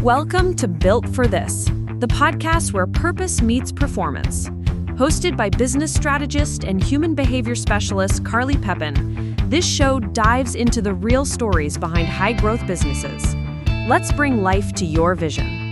Welcome to Built for This, the podcast where purpose meets performance. Hosted by business strategist and human behavior specialist Carly Pepin, this show dives into the real stories behind high-growth businesses. Let's bring life to your vision.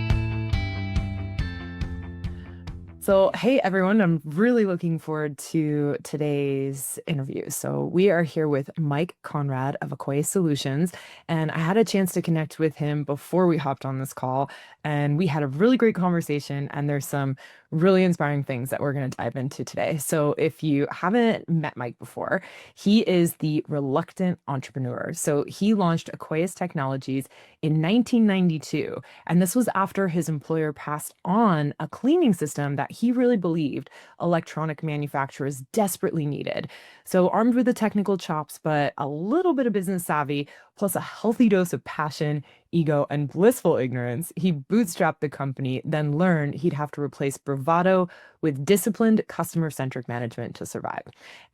So, hey everyone, I'm really looking forward to today's interview. So we are here with Mike Konrad of Aqueous Solutions, and I had a chance to connect with him before we hopped on this call, and we had a really great conversation, and there's some really inspiring things that we're going to dive into today. So if you haven't met Mike before, he is the reluctant entrepreneur. So he launched Aqueous Technologies in 1992, and this was after his employer passed on a cleaning system that he really believed electronic manufacturers desperately needed. So armed with the technical chops, but a little bit of business savvy, plus a healthy dose of passion, ego, and blissful ignorance, he bootstrapped the company, then learned he'd have to replace bravado with disciplined, customer-centric management to survive.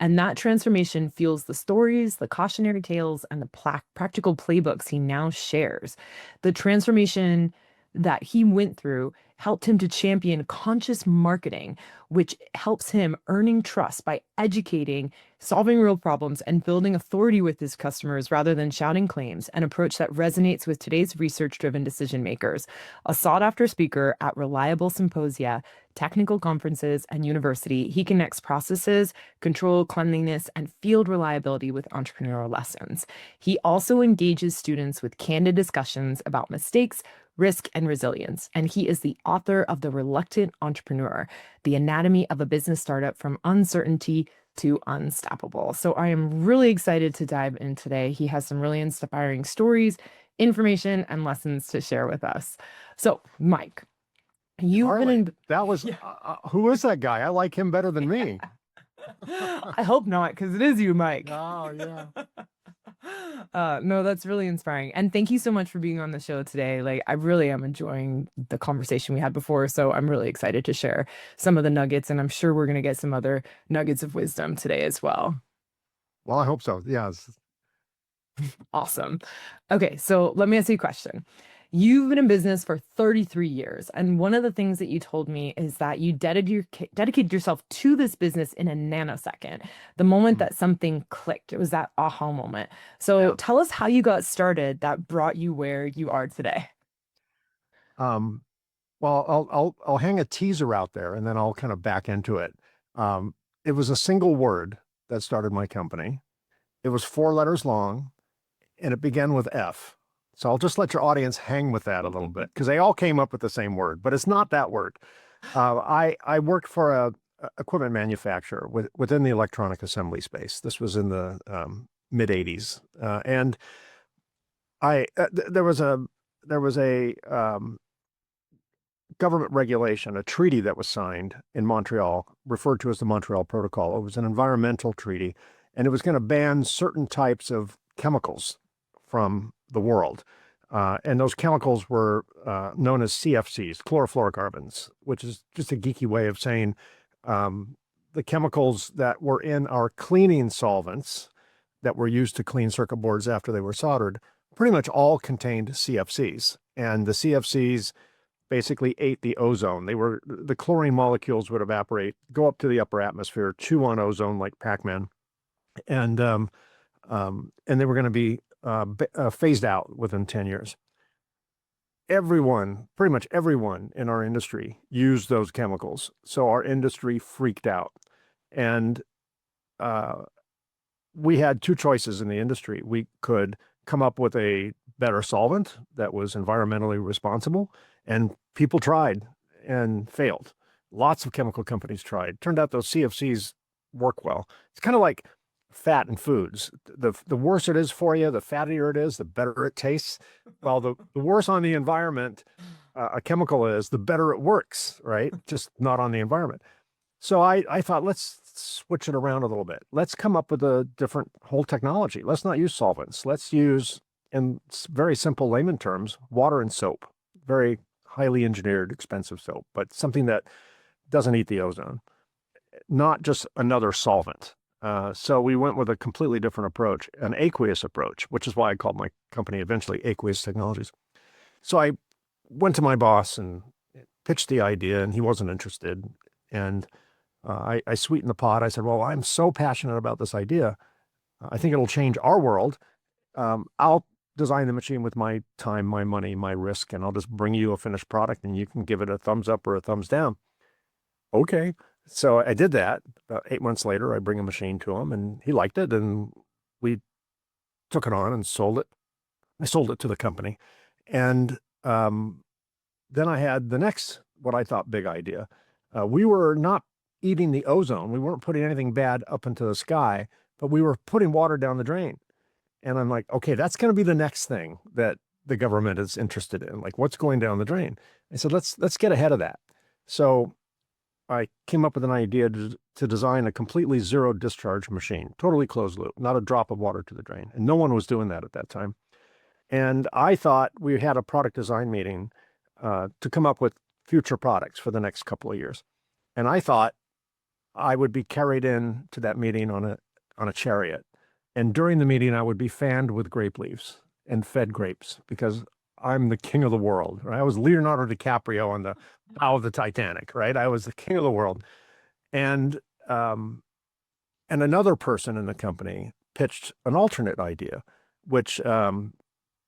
And that transformation fuels the stories, the cautionary tales, and the practical playbooks he now shares. The transformation that he went through helped him to champion conscious marketing, which helps him earning trust by educating, solving real problems, and building authority with his customers rather than shouting claims, an approach that resonates with today's research-driven decision makers. A sought-after speaker at reliable symposia, technical conferences, and university, he connects processes, control, cleanliness, and field reliability with entrepreneurial lessons. He also engages students with candid discussions about mistakes, risk, and resilience. And he is the author of The Reluctant Entrepreneur, The Anatomy of a Business Startup from Uncertainty to Unstoppable. So I am really excited to dive in today. He has some really inspiring stories, information, and lessons to share with us. So, Mike, you've been in... That was, who is that guy? I like him better than me. I hope not, because it is you, Mike. Oh, yeah. No, that's really inspiring. And thank you so much for being on the show today. Like, I really am enjoying the conversation we had before. So I'm really excited to share some of the nuggets. And I'm sure we're going to get some other nuggets of wisdom today as well. Well, I hope so. Yes. Awesome. Okay, so let me ask you a question. You've been in business for 33 years, and one of the things that you told me is that you dedicated yourself to this business in a nanosecond, the moment that something clicked. It was that aha moment. So tell us how you got started that brought you where you are today. Well, I'll hang a teaser out there, and then I'll kind of back into it. It was a single word that started my company. It was 4 letters long, and it began with F. So I'll just let your audience hang with that a little bit, because they all came up with the same word, but it's not that word. I worked for a equipment manufacturer within the electronic assembly space. This was in the mid 80s, and there was a government regulation, a treaty that was signed in Montreal, referred to as the Montreal Protocol. It was an environmental treaty, and it was going to ban certain types of chemicals from the world. And those chemicals were known as CFCs, chlorofluorocarbons, which is just a geeky way of saying the chemicals that were in our cleaning solvents that were used to clean circuit boards after they were soldered, pretty much all contained CFCs. And the CFCs basically ate the ozone. The chlorine molecules would evaporate, go up to the upper atmosphere, chew on ozone like Pac-Man, and they were going to be phased out within 10 years. Pretty much everyone in our industry used those chemicals. So our industry freaked out. And we had 2 choices in the industry. We could come up with a better solvent that was environmentally responsible, and people tried and failed. Lots of chemical companies tried. Turned out those CFCs work well. It's kind of like fat and foods. The worse it is for you, the fattier it is, the better it tastes. Well, the worse on the environment a chemical is, the better it works, right? Just not on the environment. So I thought, let's switch it around a little bit. Let's come up with a different whole technology. Let's not use solvents. Let's use, in very simple layman terms, water and soap. Very highly engineered, expensive soap, but something that doesn't eat the ozone. Not just another solvent. So we went with a completely different approach, an aqueous approach, which is why I called my company eventually Aqueous Technologies. So I went to my boss and pitched the idea, and he wasn't interested. And I sweetened the pot. I said, well, I'm so passionate about this idea. I think it'll change our world. I'll design the machine with my time, my money, my risk, and I'll just bring you a finished product and you can give it a thumbs up or a thumbs down. Okay. So I did that. About 8 months later, I bring a machine to him and he liked it, and we took it on and sold it. I sold it to the company. And then I had the next, what I thought, big idea. We were not eating the ozone. We weren't putting anything bad up into the sky, but we were putting water down the drain. And I'm like, okay, that's going to be the next thing that the government is interested in. Like, what's going down the drain? I said, let's get ahead of that. So I came up with an idea to design a completely zero discharge machine, totally closed loop, not a drop of water to the drain. And no one was doing that at that time. And I thought we had a product design meeting to come up with future products for the next couple of years. And I thought I would be carried in to that meeting on a chariot. And during the meeting, I would be fanned with grape leaves and fed grapes because I'm the king of the world. Right? I was Leonardo DiCaprio on the bow of the Titanic, right? I was the king of the world. And another person in the company pitched an alternate idea, which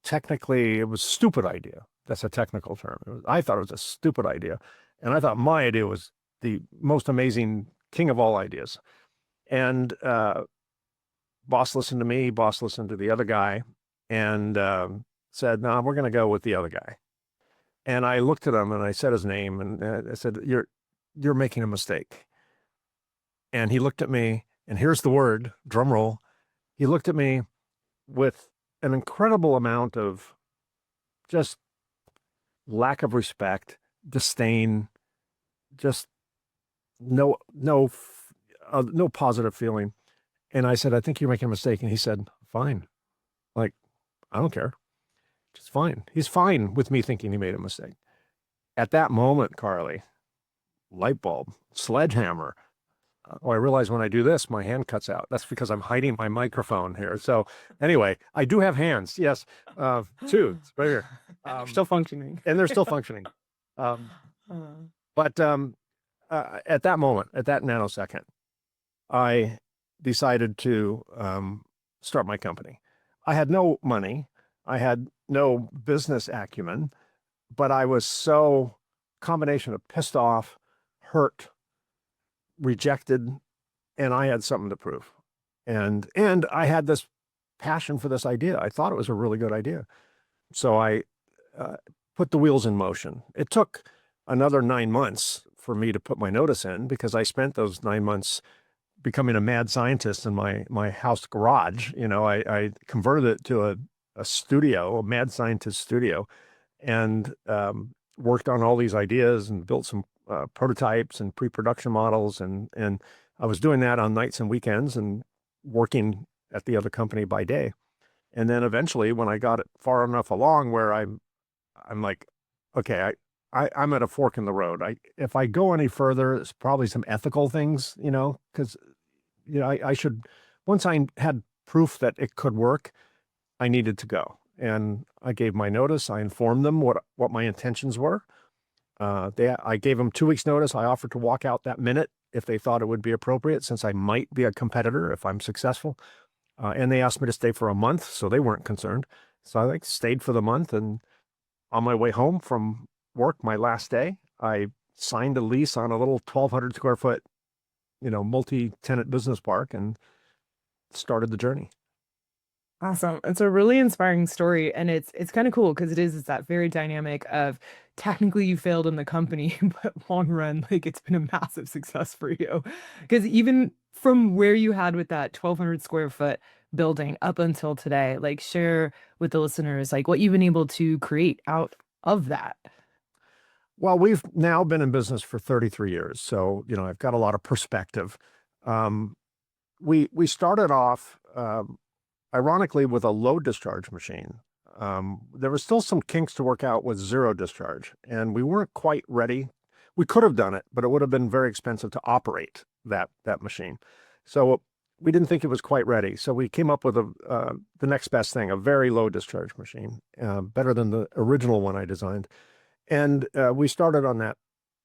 technically it was a stupid idea. That's a technical term. I thought it was a stupid idea. And I thought my idea was the most amazing king of all ideas. And boss listened to me, boss listened to the other guy, and said, no, we're going to go with the other guy. And I looked at him and I said his name and I said, you're making a mistake. And he looked at me, and here's the word, drum roll. He looked at me with an incredible amount of just lack of respect, disdain, just no positive feeling. And I said, I think you're making a mistake. And he said, fine. Like, I don't care. Just fine. He's fine with me thinking he made a mistake. At that moment, Carly, light bulb, sledgehammer. Oh, I realize when I do this, my hand cuts out. That's because I'm hiding my microphone here. So anyway, I do have hands. Yes. Two. It's right here. They're still functioning. And they're still functioning. But at that moment, at that nanosecond, I decided to start my company. I had no money. I had no business acumen, but I was so combination of pissed off, hurt, rejected, and I had something to prove. And I had this passion for this idea. I thought it was a really good idea. So I put the wheels in motion. It took another 9 months for me to put my notice in because I spent those 9 months becoming a mad scientist in my house garage. You know, I converted it to a studio, a mad scientist studio, and worked on all these ideas and built some prototypes and pre-production models. And I was doing that on nights and weekends and working at the other company by day. And then eventually when I got it far enough along where I'm like, okay, I'm at a fork in the road. If I go any further, it's probably some ethical things, you know, because, you know, I should, once I had proof that it could work, I needed to go. And I gave my notice. I informed them what my intentions were. I gave them 2 weeks notice. I offered to walk out that minute if they thought it would be appropriate, since I might be a competitor if I'm successful. And they asked me to stay for a month, so they weren't concerned. So I stayed for the month, and on my way home from work, my last day, I signed a lease on a little 1,200 square foot, you know, multi-tenant business park and started the journey. Awesome. It's a really inspiring story. And it's kind of cool because it's that very dynamic of technically you failed in the company, but long run, like it's been a massive success for you. Because even from where you had with that 1,200 square foot building up until today, like share with the listeners, like what you've been able to create out of that. Well, we've now been in business for 33 years. So, you know, I've got a lot of perspective. We started off, ironically, with a low discharge machine. There was still some kinks to work out with zero discharge, and we weren't quite ready. We could have done it, but it would have been very expensive to operate that machine. So we didn't think it was quite ready. So we came up with the next best thing, a very low discharge machine, better than the original one I designed. And we started on that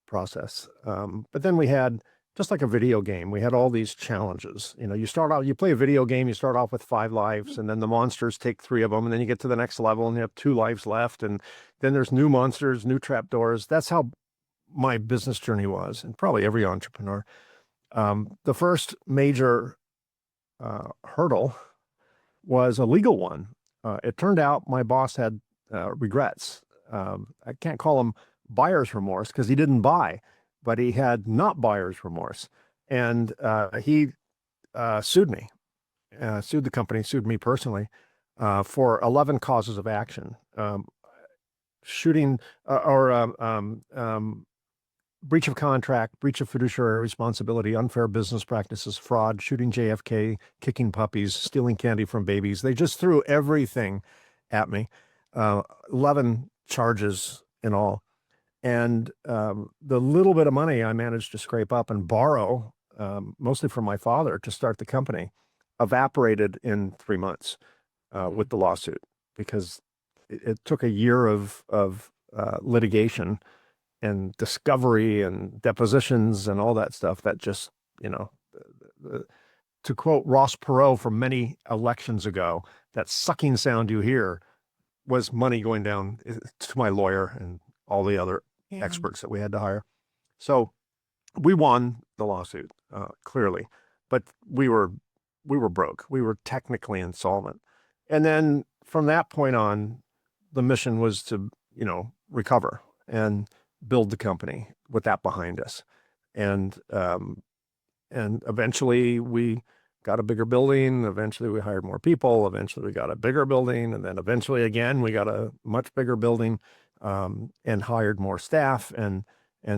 process. But then we had, just like a video game, we had all these challenges. You start out, you play a video game, you start off with 5 lives, and then the monsters take 3 of them, and then you get to the next level and you have 2 lives left. And then there's new monsters, new trapdoors. That's how my business journey was, and probably every entrepreneur. The first major hurdle was a legal one. It turned out my boss had regrets. I can't call him buyer's remorse because he didn't buy, but he had not buyer's remorse. And he sued me, sued the company, sued me personally for 11 causes of action. Shooting breach of contract, breach of fiduciary responsibility, unfair business practices, fraud, shooting JFK, kicking puppies, stealing candy from babies. They just threw everything at me. 11 charges in all. And the little bit of money I managed to scrape up and borrow, mostly from my father to start the company, evaporated in 3 months with the lawsuit, because it took a year of litigation and discovery and depositions and all that stuff that just, to quote Ross Perot from many elections ago, that sucking sound you hear was money going down to my lawyer and all the other experts that we had to hire. So we won the lawsuit, clearly, but we were broke. We were technically insolvent. And then from that point on, the mission was to, recover and build the company with that behind us. And eventually we got a bigger building. Eventually we hired more people. Eventually we got a bigger building. And then eventually again, we got a much bigger building, and hired more staff and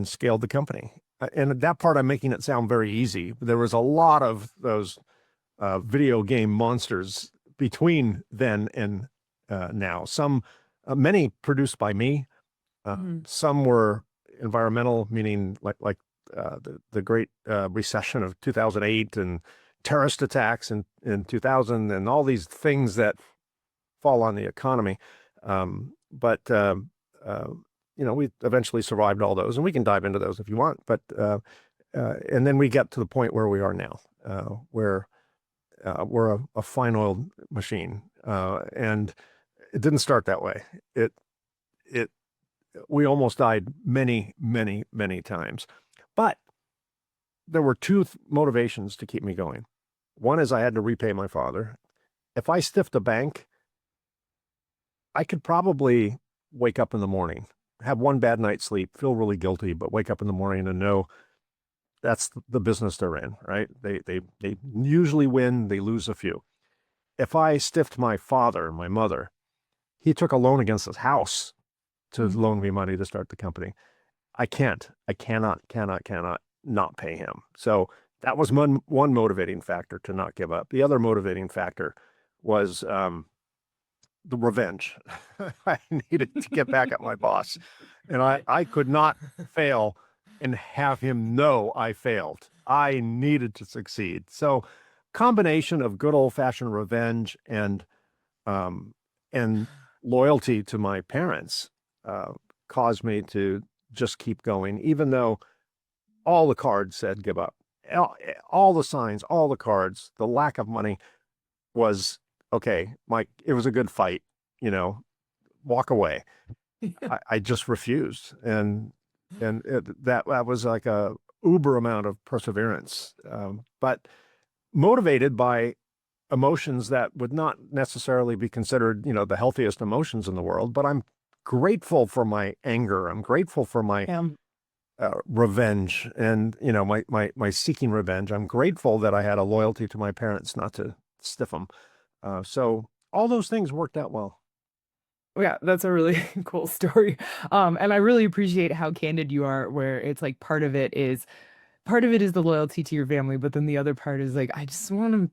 scaled the company. And that part, I'm making it sound very easy. There was a lot of those video game monsters between then and now. Many produced by me. Some were environmental, meaning like the great recession of 2008 and terrorist attacks in 2000 and all these things that fall on the economy. But we eventually survived all those, and we can dive into those if you want. But and then we get to the point where we are now, where we're a fine-oiled machine, and it didn't start that way. We almost died many, many, many times, but there were 2 motivations to keep me going. One is I had to repay my father. If I stiffed a bank, I could probably wake up in the morning, have one bad night's sleep, feel really guilty, but wake up in the morning and know that's the business they're in, right? They usually win, they lose a few. If I stiffed my father and my mother, he took a loan against his house to loan me money to start the company. I cannot not pay him. So that was one motivating factor to not give up. The other motivating factor was the revenge. I needed to get back at my boss, and I could not fail and have him know I failed. I needed to succeed. So combination of good old-fashioned revenge and loyalty to my parents caused me to just keep going, even though all the cards said give up. All the signs, all the cards, the lack of money was, okay, Mike, it was a good fight, walk away. I just refused. And that was like a uber amount of perseverance, but motivated by emotions that would not necessarily be considered, the healthiest emotions in the world. But I'm grateful for my anger. I'm grateful for my revenge and, my seeking revenge. I'm grateful that I had a loyalty to my parents not to stiff them. So all those things worked out well. Yeah, that's a really cool story. And I really appreciate how candid you are, where it's like part of it is the loyalty to your family, but then the other part is like, I'm going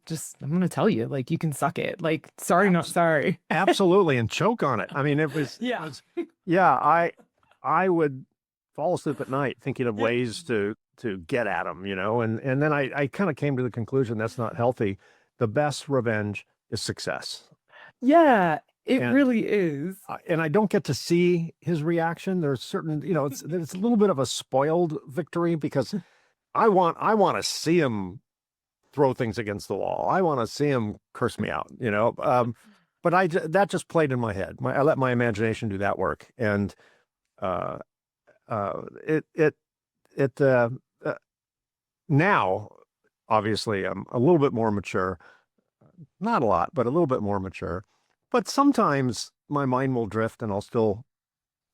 to tell you, like, you can suck it. Like, sorry, not sorry. Absolutely. And choke on it. I mean, I would fall asleep at night thinking of ways to get at them, and then I kind of came to the conclusion that's not healthy. The best revenge is success. Yeah. It And really is. and I don't get to see his reaction. There's certain, it's a little bit of a spoiled victory because I want to see him throw things against the wall. I want to see him curse me out, but that just played in my head. I let my imagination do that work, and uh, it it it now obviously I'm a little bit more mature, not a lot, but a little bit more mature. But sometimes my mind will drift, and I'll still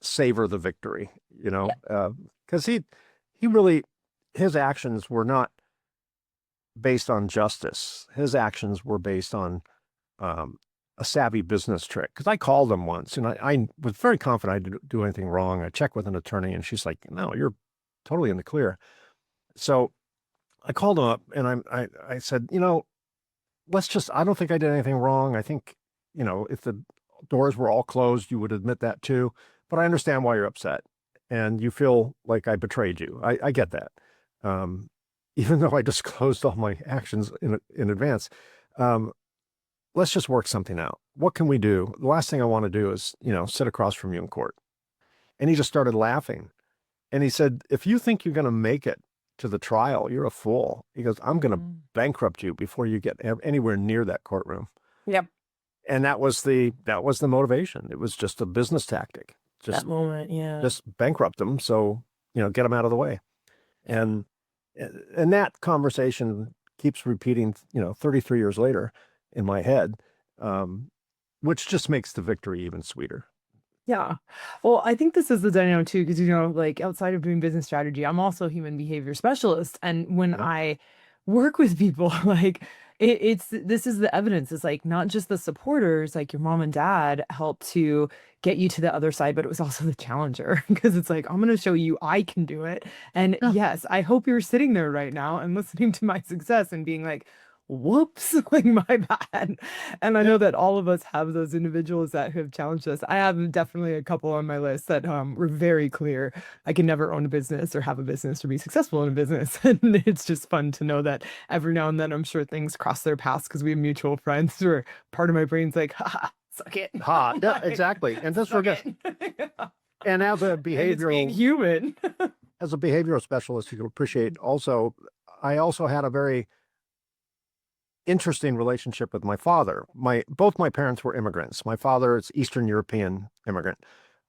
savor the victory, because he really, his actions were not based on justice. His actions were based on um, a savvy business trick. Because I called him once, and I was very confident I didn't do anything wrong. I checked with an attorney, and she's like, "No, you're totally in the clear." So I called him up, and I said, let's just. I don't think I did anything wrong. I think, if the doors were all closed, you would admit that too. But I understand why you're upset, and you feel like I betrayed you. I get that. Um, Even though I disclosed all my actions in advance. Um, let's just work something out. What can we do? The last thing I want to do is, sit across from you in court. And he just started laughing. And he said, if you think you're going to make it to the trial, you're a fool. He goes, I'm going to bankrupt you before you get anywhere near that courtroom. Yep. And that was the motivation. It was just a business tactic. Just That moment, yeah. just bankrupt them. So, get them out of the way. And that conversation keeps repeating, 33 years later in my head, which just makes the victory even sweeter. Yeah. Well, I think this is the dynamic too, because, like outside of doing business strategy, I'm also a human behavior specialist. And when I work with people, like this is the evidence. It's like not just the supporters, like your mom and dad help to get you to the other side, but it was also the challenger because it's like, I'm going to show you I can do it. And yes, I hope you're sitting there right now and listening to my success and being like, whoops, like my bad. And I know that all of us have those individuals that have challenged us. I have definitely a couple on my list that were very clear. I can never own a business or have a business or be successful in a business. And it's just fun to know that every now and then I'm sure things cross their paths because we have mutual friends where part of my brain's like, ha, suck it. Yeah, exactly. And this forget. And as a behavioral human, as a behavioral specialist, you can appreciate also, I also had a very interesting relationship with my father. Both my parents were immigrants. My father is Eastern European immigrant.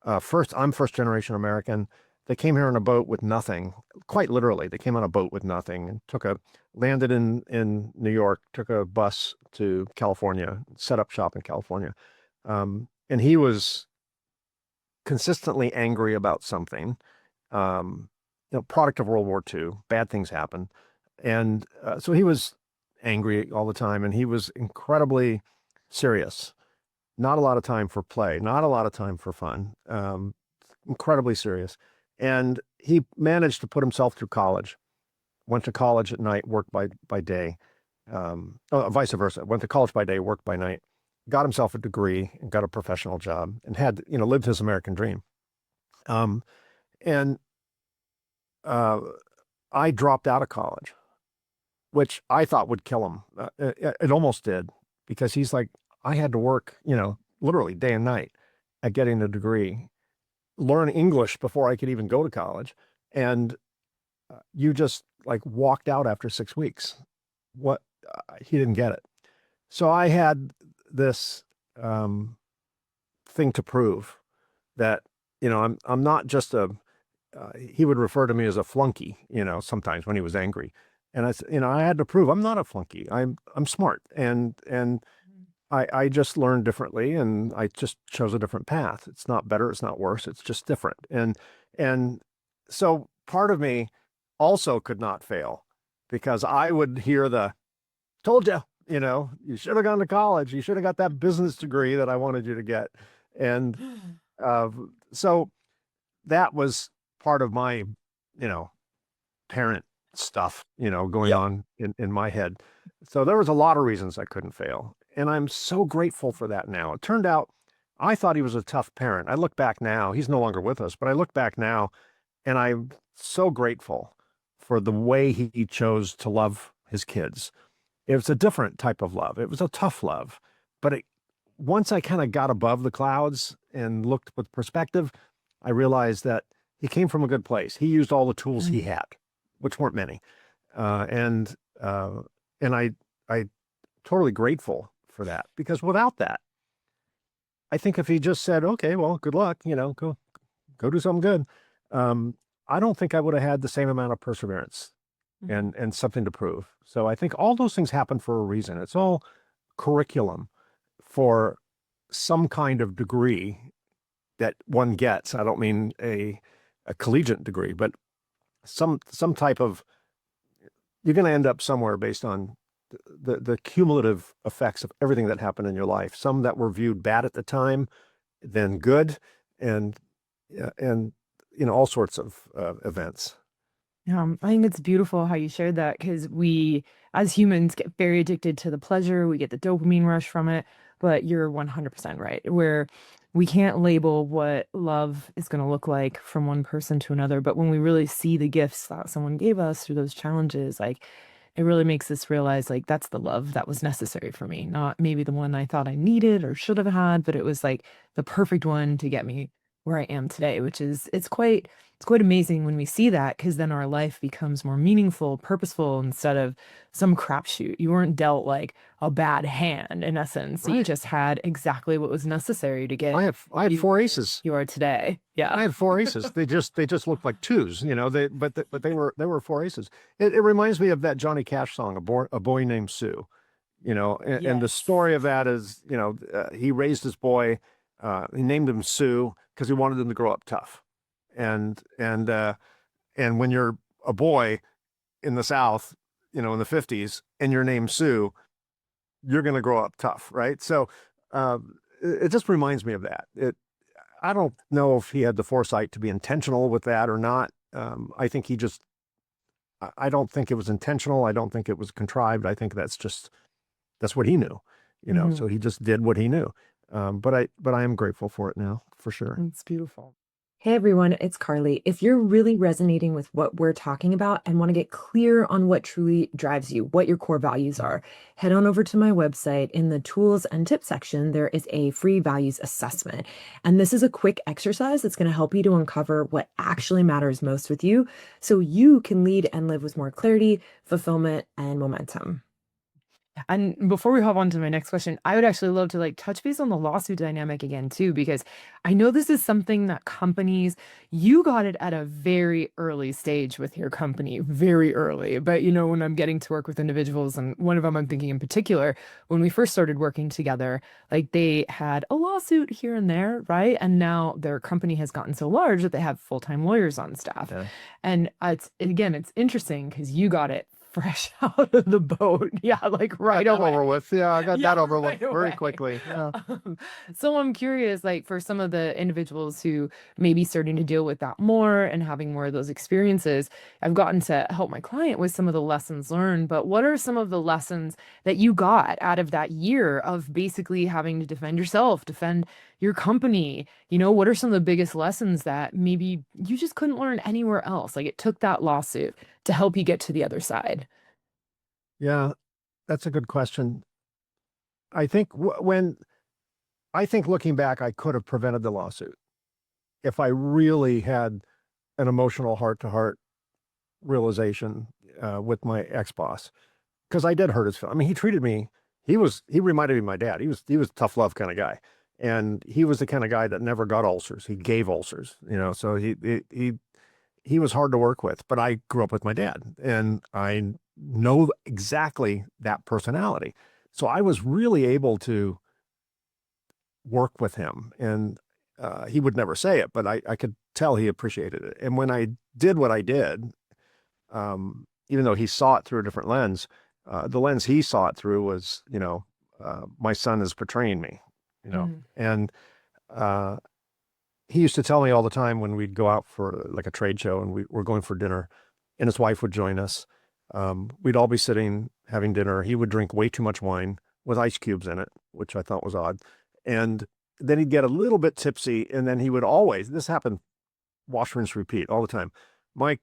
I'm first generation American. They came here on a boat with nothing, quite literally. They came on a boat with nothing and landed in New York, took a bus to California, set up shop in California. And he was consistently angry about something. Product of World War II, bad things happen. And so he was angry all the time, and he was incredibly serious. Not a lot of time for play, not a lot of time for fun. Incredibly serious. And he managed to put himself through college. Went to college at night, worked by day. Vice versa. Went to college by day, worked by night. Got himself a degree and got a professional job and had, lived his American dream. And I dropped out of college, which I thought would kill him. It almost did, because he's like, I had to work, literally day and night at getting a degree, learn English before I could even go to college. And you just like walked out after 6 weeks. He didn't get it. So I had this thing to prove that, I'm not just he would refer to me as a flunky, sometimes when he was angry. And I had to prove I'm not a flunky. I'm smart. And I just learned differently, and I just chose a different path. It's not better. It's not worse. It's just different. And so part of me also could not fail, because I would hear told you, you should have gone to college. You should have got that business degree that I wanted you to get. And so that was part of my, parent stuff, going on in my head. So there was a lot of reasons I couldn't fail. And I'm so grateful for that now. It turned out I thought he was a tough parent. I look back now, he's no longer with us, but I look back now and I'm so grateful for the way he chose to love his kids. It was a different type of love. It was a tough love, but it once I kind of got above the clouds and looked with perspective, I realized that he came from a good place. He used all the tools he had, which weren't many. Uh, and uh, and I totally grateful for that, because without that, I think if he just said, okay, well, good luck, go do something good. Um, I don't think I would have had the same amount of perseverance and something to prove. So I think all those things happen for a reason. It's all curriculum for some kind of degree that one gets. I don't mean a collegiate degree, but some type of, you're going to end up somewhere based on the cumulative effects of everything that happened in your life. Some that were viewed bad at the time, then good, and all sorts of events. I think it's beautiful how you shared that, because we, as humans, get very addicted to the pleasure. We get the dopamine rush from it. But you're 100% right, where we can't label what love is going to look like from one person to another. But when we really see the gifts that someone gave us through those challenges, like, it really makes us realize, like, that's the love that was necessary for me, not maybe the one I thought I needed or should have had, but it was like the perfect one to get me where I am today, which is, it's quite amazing when we see that, because then our life becomes more meaningful, purposeful, instead of some crapshoot. You weren't dealt like a bad hand, in essence. You Right. just had exactly what was necessary to get I had you four aces. you are today. I Yeah. had four aces. They just looked like twos, but they were four aces. It reminds me of that Johnny Cash song, a boy named Sue. And the Yes. story of that is, he raised his boy, he named him Sue because he wanted him to grow up tough. And when you're a boy in the South, in the 50s, and your name's Sue, you're going to grow up tough, right? So it just reminds me of that. I don't know if he had the foresight to be intentional with that or not. I think I don't think it was intentional. I don't think it was contrived. I think that's what he knew, so he just did what he knew. But I am grateful for it now, for sure. It's beautiful. Hey everyone, it's Carly. If you're really resonating with what we're talking about and want to get clear on what truly drives you, what your core values are, head on over to my website. In the tools and tips section, there is a free values assessment. And this is a quick exercise that's going to help you to uncover what actually matters most with you, so you can lead and live with more clarity, fulfillment, and momentum. And before we hop on to my next question, I would actually love to touch base on the lawsuit dynamic again too, because I know this is something that companies, you got it at a very early stage with your company, very early. But when I'm getting to work with individuals, and one of them I'm thinking in particular, when we first started working together, like, they had a lawsuit here and there, right? And now their company has gotten so large that they have full-time lawyers on staff. Yeah. And it's interesting because you got it fresh out of the boat. Yeah, like right away. Over with. Yeah, I got that over with right very away. quickly. Yeah. So I'm curious, for some of the individuals who may be starting to deal with that more and having more of those experiences, I've gotten to help my client with some of the lessons learned. But what are some of the lessons that you got out of that year of basically having to defend yourself, defend your company? What are some of the biggest lessons that maybe you just couldn't learn anywhere else? Like, it took that lawsuit to help you get to the other side. Yeah, that's a good question. I think looking back, I could have prevented the lawsuit if I really had an emotional heart-to-heart realization with my ex-boss, because I did hurt his feelings. I mean, he treated me. He reminded me of my dad. He was a tough love kind of guy, and he was the kind of guy that never got ulcers. He gave ulcers, So he was hard to work with. But I grew up with my dad, and I know exactly that personality. So I was really able to work with him, and he would never say it, but I could tell he appreciated it. And when I did what I did, even though he saw it through a different lens, the lens he saw it through was, my son is betraying me, and he used to tell me all the time when we'd go out for like a trade show and we were going for dinner, and his wife would join us. We'd all be sitting having dinner. He would drink way too much wine with ice cubes in it, which I thought was odd. And then he'd get a little bit tipsy, and then he would always, this happened, wash, rinse, repeat all the time. Mike,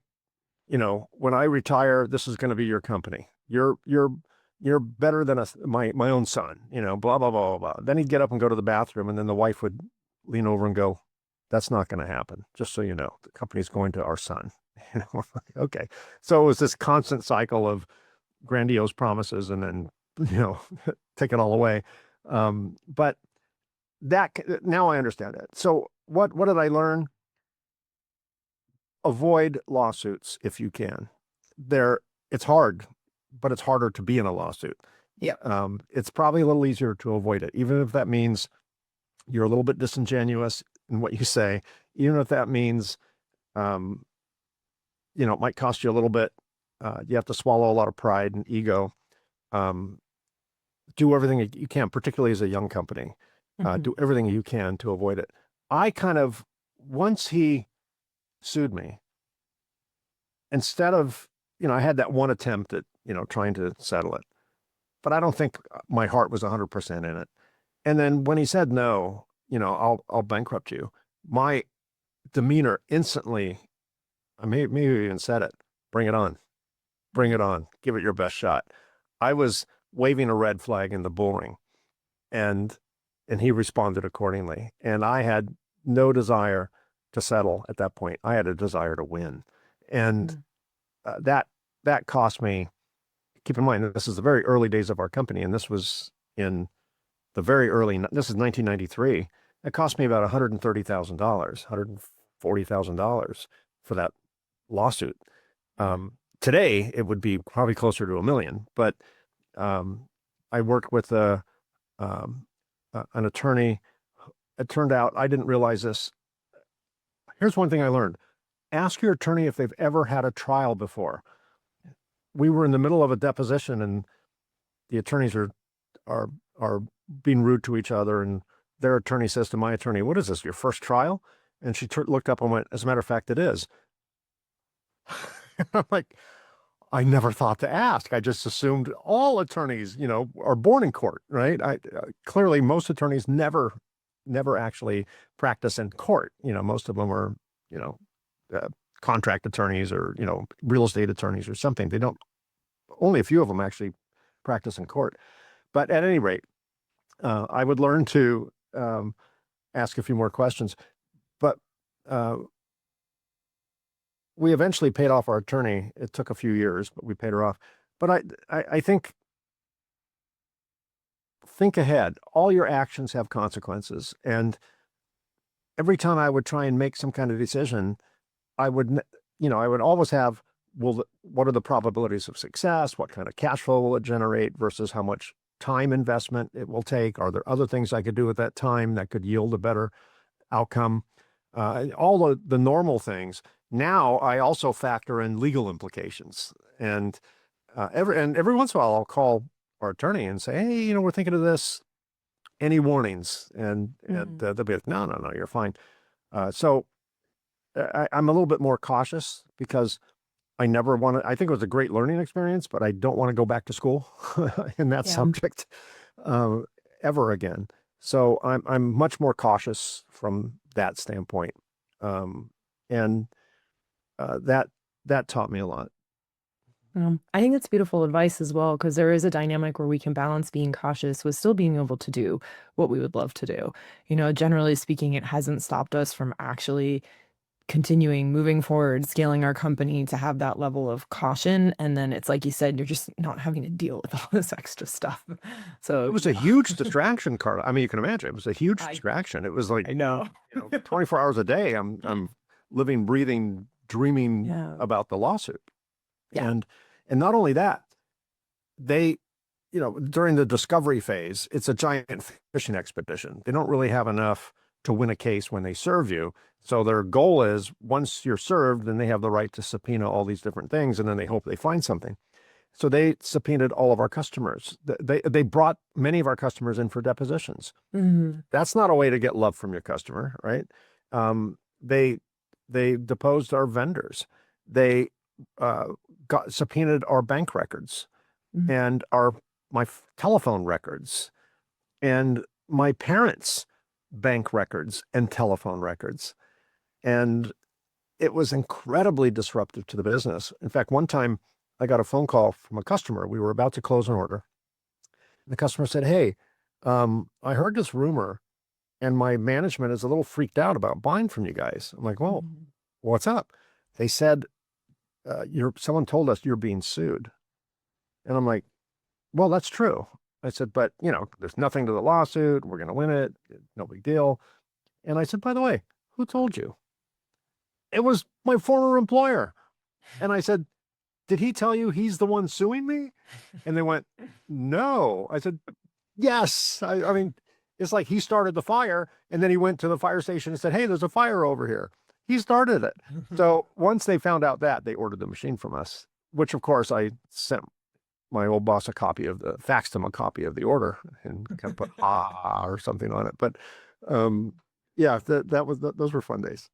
when I retire, this is going to be your company. You're you're better than my own son, blah, blah, blah, blah, blah. Then he'd get up and go to the bathroom, and then the wife would lean over and go, that's not going to happen. Just so you know, the company's going to our son. Okay. So it was this constant cycle of grandiose promises and then, take it all away. But now I understand it. So what did I learn? Avoid lawsuits if you can. It's hard, but it's harder to be in a lawsuit. Yeah. It's probably a little easier to avoid it, even if that means you're a little bit disingenuous in what you say, even if that means, it might cost you a little bit. You have to swallow a lot of pride and ego. Do everything you can, particularly as a young company. Do everything you can to avoid it. Once he sued me, instead of, I had that one attempt at, trying to settle it, but I don't think my heart was 100% in it. And then when he said, no, I'll bankrupt you, my demeanor instantly, I maybe even said it, bring it on, give it your best shot. I was waving a red flag in the bullring, and he responded accordingly. And I had no desire to settle at that point. I had a desire to win. And that cost me, keep in mind, this is the very early days of our company. And this was in the very early, this is 1993. It cost me about $130,000, $140,000 for that lawsuit. Today, it would be probably closer to $1 million. But I worked with an attorney. It turned out, I didn't realize this. Here's one thing I learned. Ask your attorney if they've ever had a trial before. We were in the middle of a deposition, and the attorneys are being rude to each other, and their attorney says to my attorney, "What is this, your first trial?" And she looked up and went, "As a matter of fact, it is." I'm like, I never thought to ask. I just assumed all attorneys, are born in court, right? Clearly most attorneys never actually practice in court. Most of them are, contract attorneys or, real estate attorneys or something. They don't, only a few of them actually practice in court. But at any rate, I would learn to ask a few more questions. But we eventually paid off our attorney. It took a few years, but we paid her off. But I think ahead. All your actions have consequences. And every time I would try and make some kind of decision, I would always have, what are the probabilities of success? What kind of cash flow will it generate versus how much time investment it will take? Are there other things I could do with that time that could yield a better outcome? All the normal things. Now I also factor in legal implications, and every once in a while I'll call our attorney and say, "Hey, we're thinking of this. Any warnings?" And they'll be like, "No, you're fine." So I'm a little bit more cautious because I never want to. I think it was a great learning experience, but I don't want to go back to school in that subject ever again. So I'm much more cautious from that standpoint, and that taught me a lot. I think it's beautiful advice as well, because there is a dynamic where we can balance being cautious with still being able to do what we would love to do. Generally speaking, it hasn't stopped us from actually continuing, moving forward, scaling our company to have that level of caution. And then it's like you said, you're just not having to deal with all this extra stuff. So it was a huge distraction, Carla. I mean, you can imagine it was a huge distraction. It was like, I know, 24 hours a day, I'm living, breathing, dreaming about the lawsuit. Yeah. And not only that, they, during the discovery phase, it's a giant fishing expedition. They don't really have enough to win a case when they serve you. So their goal is, once you're served, then they have the right to subpoena all these different things, and then they hope they find something. So they subpoenaed all of our customers. They brought many of our customers in for depositions. Mm-hmm. That's not a way to get love from your customer, right? They deposed our vendors. They subpoenaed our bank records and my telephone records and my parents' bank records and telephone records. And it was incredibly disruptive to the business. In fact, one time I got a phone call from a customer. We were about to close an order. The customer said, hey, I heard this rumor and my management is a little freaked out about buying from you guys. I'm like, well, what's up? They said, someone told us you're being sued. And I'm like, well, that's true. I said, but there's nothing to the lawsuit. We're going to win it. No big deal. And I said, by the way, who told you? It was my former employer. And I said, did he tell you he's the one suing me? And they went, no. I said, yes. I mean, it's like he started the fire and then he went to the fire station and said, hey, there's a fire over here. He started it. So once they found out that, they ordered the machine from us, which of course I sent my old boss faxed him a copy of the order and kind of put or something on it. But yeah, those were fun days.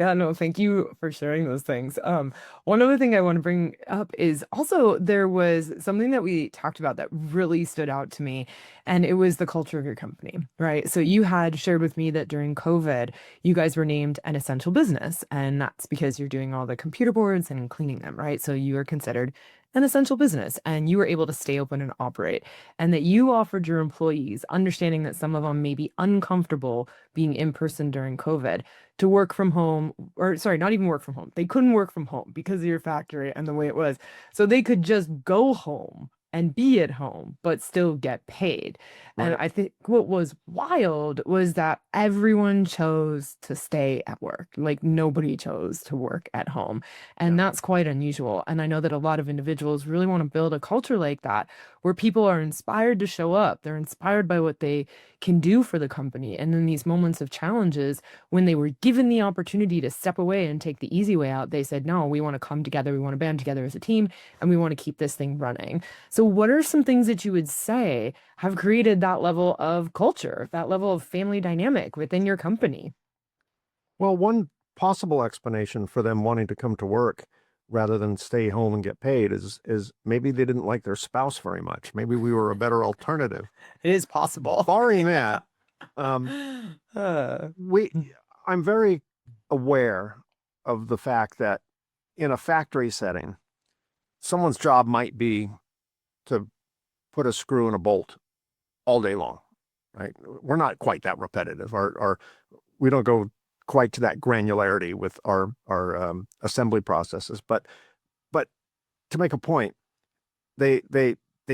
Yeah, no, thank you for sharing those things. One other thing I want to bring up is also there was something that we talked about that really stood out to me, and it was the culture of your company, right? So you had shared with me that during COVID, you guys were named an essential business, and that's because you're doing all the computer boards and cleaning them, right? So you are considered an essential business and you were able to stay open and operate, and that you offered your employees, understanding that some of them may be uncomfortable being in person during COVID, to work from home, or sorry, not even work from home. They couldn't work from home because of your factory and the way it was. So they could just go home and be at home, but still get paid. And Right. I think what was wild was that everyone chose to stay at work. Like nobody chose to work at home. And Yeah. that's quite unusual. And I know that a lot of individuals really want to build a culture like that, where people are inspired to show up. They're inspired by what they can do for the company. And in these moments of challenges, when they were given the opportunity to step away and take the easy way out, they said, no, we want to come together. We want to band together as a team and we want to keep this thing running. So what are some things that you would say have created that level of culture, that level of family dynamic within your company? Well, one possible explanation for them wanting to come to work rather than stay home and get paid is maybe they didn't like their spouse very much. Maybe we were a better alternative. It is possible. Barring that, I'm very aware of the fact that in a factory setting, someone's job might be to put a screw in a bolt all day long, right? We're not quite that repetitive. We don't go quite to that granularity with our assembly processes. But to make a point, they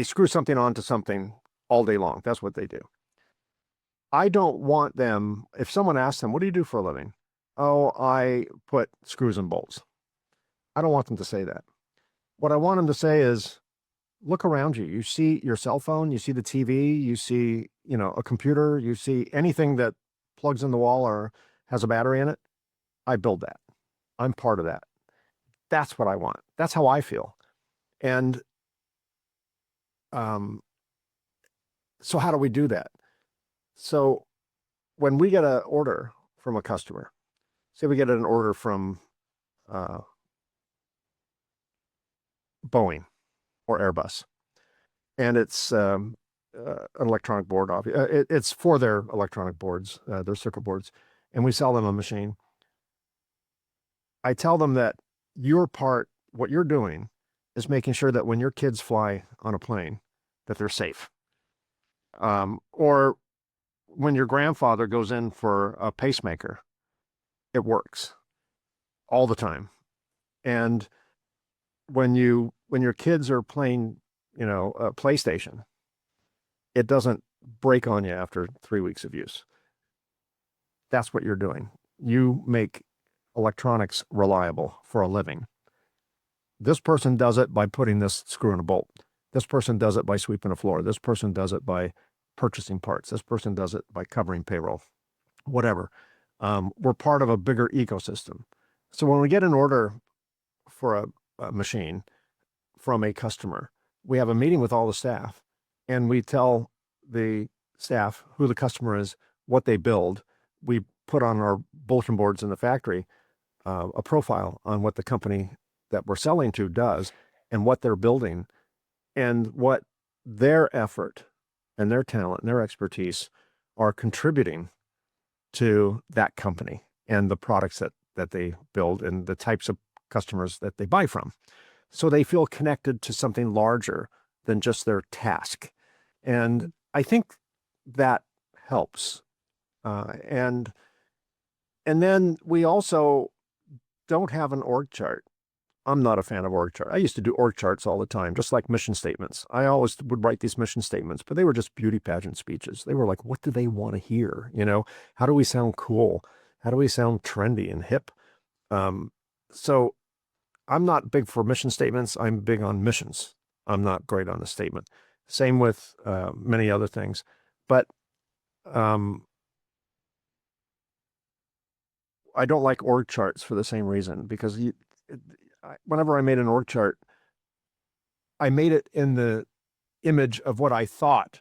screw something onto something all day long. That's what they do. I don't want them, if someone asks them, what do you do for a living? Oh, I put screws and bolts. I don't want them to say that. What I want them to say is, look around you. You see your cell phone, you see the TV, you see, a computer, you see anything that plugs in the wall or has a battery in it. I build that. I'm part of that. That's what I want. That's how I feel. And so how do we do that? So when we get an order from a customer, say we get an order from Boeing or Airbus, and it's an electronic board. It's for their electronic boards, their circuit boards, and we sell them a machine. I tell them that what you're doing is making sure that when your kids fly on a plane, that they're safe. Or when your grandfather goes in for a pacemaker, it works all the time. And when your kids are playing, a PlayStation, it doesn't break on you after 3 weeks of use. That's what you're doing. You make electronics reliable for a living. This person does it by putting this screw in a bolt. This person does it by sweeping a floor. This person does it by purchasing parts. This person does it by covering payroll, whatever. We're part of a bigger ecosystem. So when we get an order for a machine from a customer, we have a meeting with all the staff and we tell the staff who the customer is, what they build. We put on our bulletin boards in the factory a profile on what the company that we're selling to does and what they're building and what their effort and their talent and their expertise are contributing to that company and the products that they build and the types of customers that they buy from. So they feel connected to something larger than just their task. And I think that helps. And then we also don't have an org chart. I'm not a fan of org chart. I used to do org charts all the time, just like mission statements. I always would write these mission statements, but they were just beauty pageant speeches. They were like, what do they want to hear? How do we sound cool? How do we sound trendy and hip? So I'm not big for mission statements. I'm big on missions. I'm not great on the statement. Same with many other things. But I don't like org charts for the same reason, because whenever I made an org chart, I made it in the image of what I thought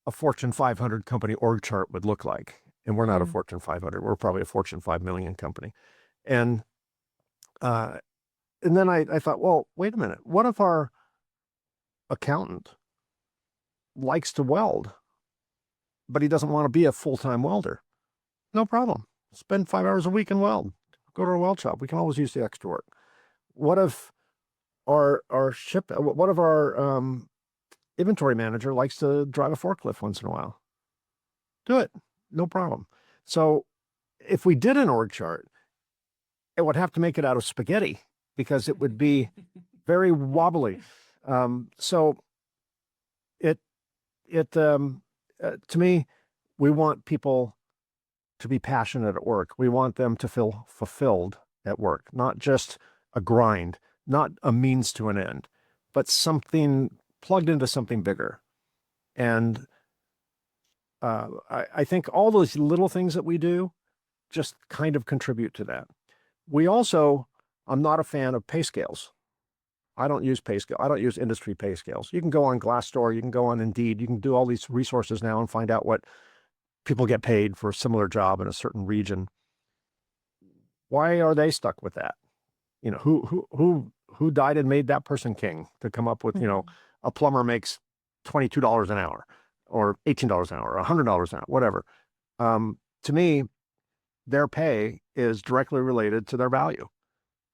a Fortune 500 company org chart would look like. And we're not a Fortune 500. We're probably a Fortune 5 million company. And then I thought, well, wait a minute. What if our accountant likes to weld, but he doesn't want to be a full-time welder? No problem. Spend 5 hours a week and weld. Go to a weld shop. We can always use the extra work. What if our inventory manager likes to drive a forklift once in a while? Do it. No problem. So if we did an org chart, it would have to make it out of spaghetti, because it would be very wobbly. So to me, we want people to be passionate at work. We want them to feel fulfilled at work, not just a grind, not a means to an end, but something plugged into something bigger. And I think all those little things that we do just kind of contribute to that. I'm not a fan of pay scales. I don't use pay scale. I don't use industry pay scales. You can go on Glassdoor, you can go on Indeed, you can do all these resources now and find out what people get paid for a similar job in a certain region. Why are they stuck with that? Who died and made that person king to come up with, a plumber makes $22 an hour or $18 an hour or $100 an hour, whatever. To me, their pay is directly related to their value.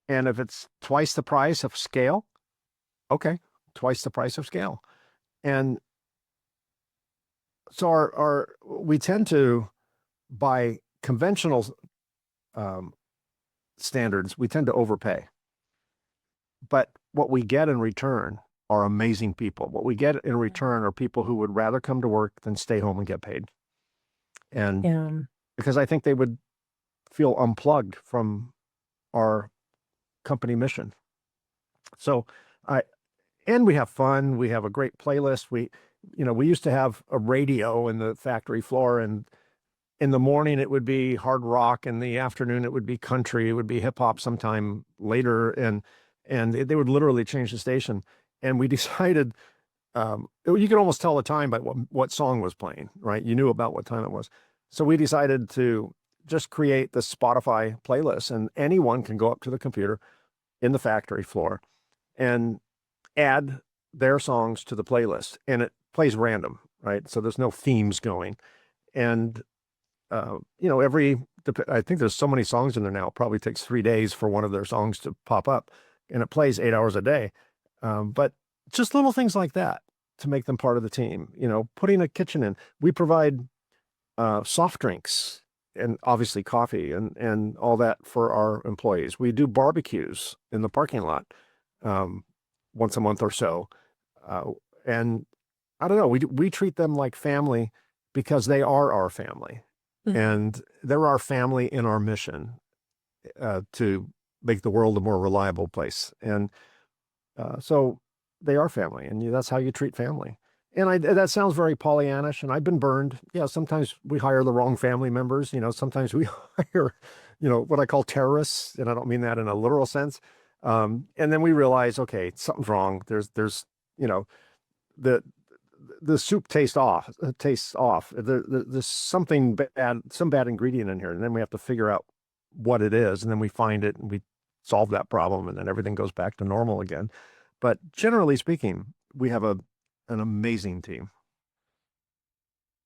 And if it's twice the price of scale, okay, twice the price of scale. And so we tend to, by conventional standards, we tend to overpay. But what we get in return are amazing people. What we get in return are people who would rather come to work than stay home and get paid. And because I think they would feel unplugged from our company mission. So and we have fun. We have a great playlist. We used to have a radio in the factory floor, and in the morning it would be hard rock. In the afternoon it would be country. It would be hip hop sometime later. And they would literally change the station. And we decided, you could almost tell the time by what song was playing, right? You knew about what time it was. So we decided to just create the Spotify playlist, and anyone can go up to the computer in the factory floor and add their songs to the playlist, and it plays random, right? So there's no themes going. And, I think there's so many songs in there now, it probably takes 3 days for one of their songs to pop up, and it plays 8 hours a day. But just little things like that to make them part of the team, putting a kitchen in. We provide soft drinks and obviously coffee and all that for our employees. We do barbecues in the parking lot once a month or so. And I don't know, we treat them like family because they are our family. Mm-hmm. And they're our family in our mission to make the world a more reliable place. And so they are family, and that's how you treat family. And that sounds very Pollyannish, and I've been burned. Yeah, sometimes we hire the wrong family members. Sometimes we hire, what I call terrorists, and I don't mean that in a literal sense. And then we realize, okay, something's wrong. There's the soup tastes off. There's something bad, some bad ingredient in here, and then we have to figure out what it is, and then we find it and we solve that problem, and then everything goes back to normal again. But generally speaking, we have an amazing team.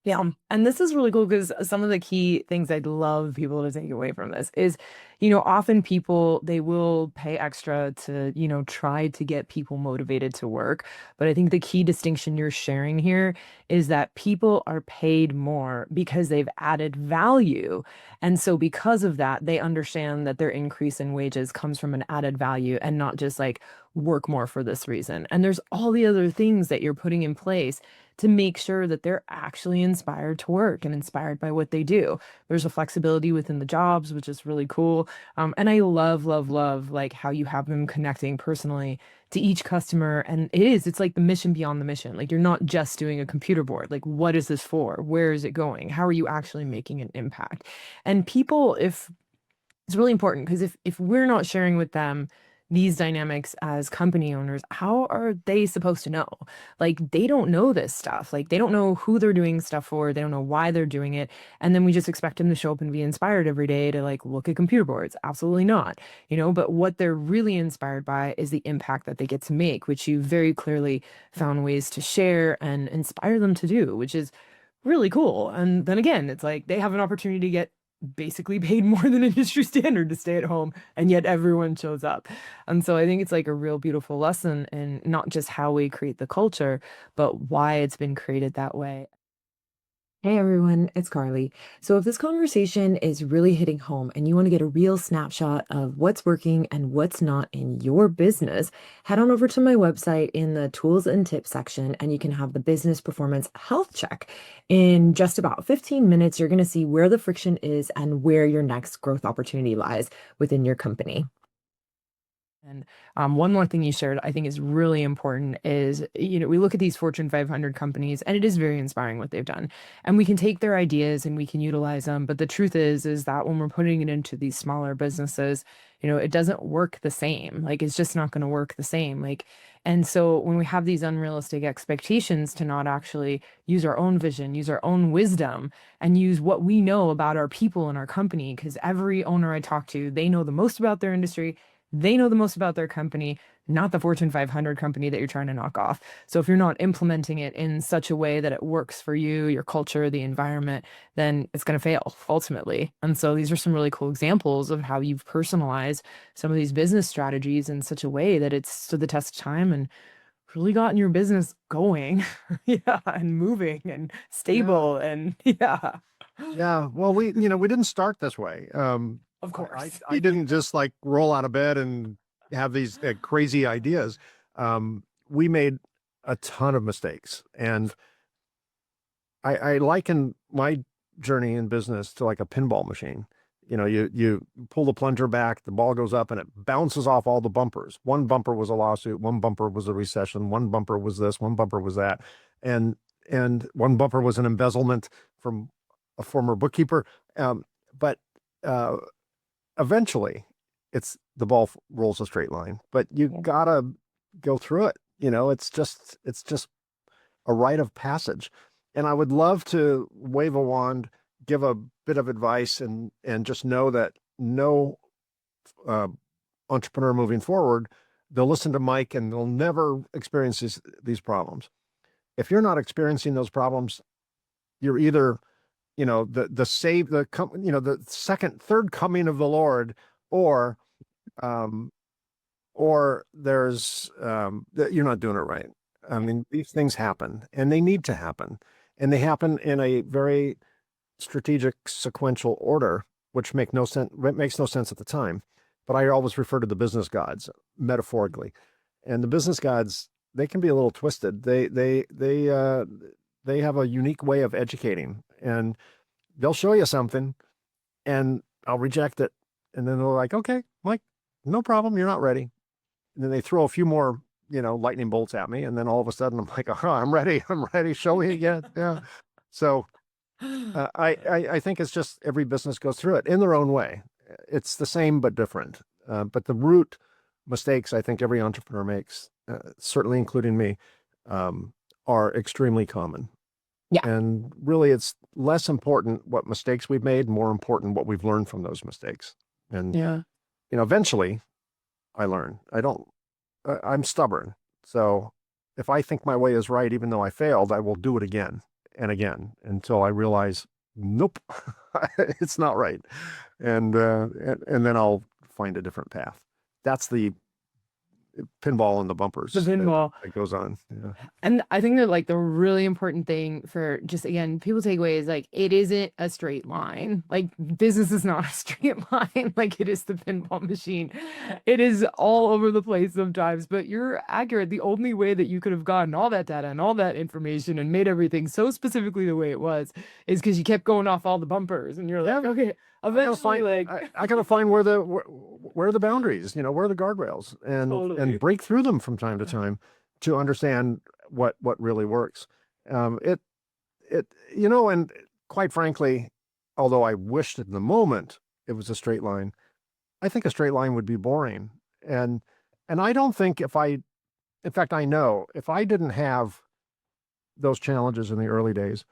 Yeah. And this is really cool because some of the key things I'd love people to take away from this is, often people, they will pay extra to, try to get people motivated to work. But I think the key distinction you're sharing here is that people are paid more because they've added value. And so because of that, they understand that their increase in wages comes from an added value and not just like work more for this reason. And there's all the other things that you're putting in place to make sure that they're actually inspired to work and inspired by what they do. There's a flexibility within the jobs, which is really cool. And I love, love, love like how you have them connecting personally to each customer. And it's like the mission beyond the mission. Like you're not just doing a computer board. Like, what is this for? Where is it going? How are you actually making an impact? And people, if it's really important because if we're not sharing with them these dynamics as company owners, how are they supposed to know? Like they don't know this stuff. Like they don't know who they're doing stuff for. They don't know why they're doing it. And then we just expect them to show up and be inspired every day to like look at computer boards. Absolutely not. But what they're really inspired by is the impact that they get to make, which you very clearly found ways to share and inspire them to do, which is really cool. And then again, it's like they have an opportunity to get basically paid more than industry standard to stay at home, and yet everyone shows up. And so I think it's like a real beautiful lesson in not just how we create the culture, but why it's been created that way. Hey everyone, it's Carly. So, if this conversation is really hitting home and you want to get a real snapshot of what's working and what's not in your business, head on over to my website in the tools and tips section and you can have the business performance health check. In just about 15 minutes, you're going to see where the friction is and where your next growth opportunity lies within your company. And one more thing you shared, I think is really important is, we look at these Fortune 500 companies and it is very inspiring what they've done. And we can take their ideas and we can utilize them. But the truth is that when we're putting it into these smaller businesses, it doesn't work the same. Like it's just not going to work the same. And so when we have these unrealistic expectations to not actually use our own vision, use our own wisdom, and use what we know about our people and our company, because every owner I talk to, they know the most about their industry. They know the most about their company, not the Fortune 500 company that you're trying to knock off. So if you're not implementing it in such a way that it works for you, your culture, the environment, then it's going to fail ultimately. And so these are some really cool examples of how you've personalized some of these business strategies in such a way that it's stood the test of time and really gotten your business going. Yeah, and moving and Yeah. stable and yeah. Yeah. Well, we didn't start this way. Of course. I didn't just like roll out of bed and have these crazy ideas. We made a ton of mistakes, and I liken my journey in business to like a pinball machine. You pull the plunger back, the ball goes up, and it bounces off all the bumpers. One bumper was a lawsuit, one bumper was a recession, one bumper was this, one bumper was that, and one bumper was an embezzlement from a former bookkeeper. But eventually, the ball rolls a straight line. But you gotta go through it. It's just a rite of passage. And I would love to wave a wand, give a bit of advice, and just know that no entrepreneur moving forward, they'll listen to Mike and they'll never experience these problems. If you're not experiencing those problems, you're either the second, third coming of the Lord, or there's that you're not doing it right. I mean, these things happen and they need to happen, and they happen in a very strategic sequential order, which makes no sense at the time. But I always refer to the business gods metaphorically, and the business gods, they can be a little twisted. They have a unique way of educating, and they'll show you something and I'll reject it. And then they're like, okay, Mike, no problem. You're not ready. And then they throw a few more, lightning bolts at me. And then all of a sudden I'm like, oh, I'm ready. I'm ready. Show me again. Yeah. So I think it's just every business goes through it in their own way. It's the same, but different. But the root mistakes I think every entrepreneur makes, certainly including me, are extremely common. Yeah. And really, it's less important what mistakes we've made, more important what we've learned from those mistakes. And, eventually I learn. I'm stubborn. So if I think my way is right, even though I failed, I will do it again. and again until I realize, nope, it's not right. And then I'll find a different path. That's the pinball and the bumpers The pinball. that goes on. Yeah. And I think that like the really important thing for just again, people take away is like it isn't a straight line. Like business is not a straight line like it is the pinball machine. It is all over the place sometimes, but you're accurate. The only way that you could have gotten all that data and all that information and made everything so specifically the way it was is because you kept going off all the bumpers and you're like, okay, eventually I gotta find where are the boundaries, where are the guardrails, and Totally. and break through them from time to time to understand what really works. It and quite frankly, although I wished in the moment it was a straight line, I think a straight line would be boring. And I don't think in fact, I know if I didn't have those challenges in the early days,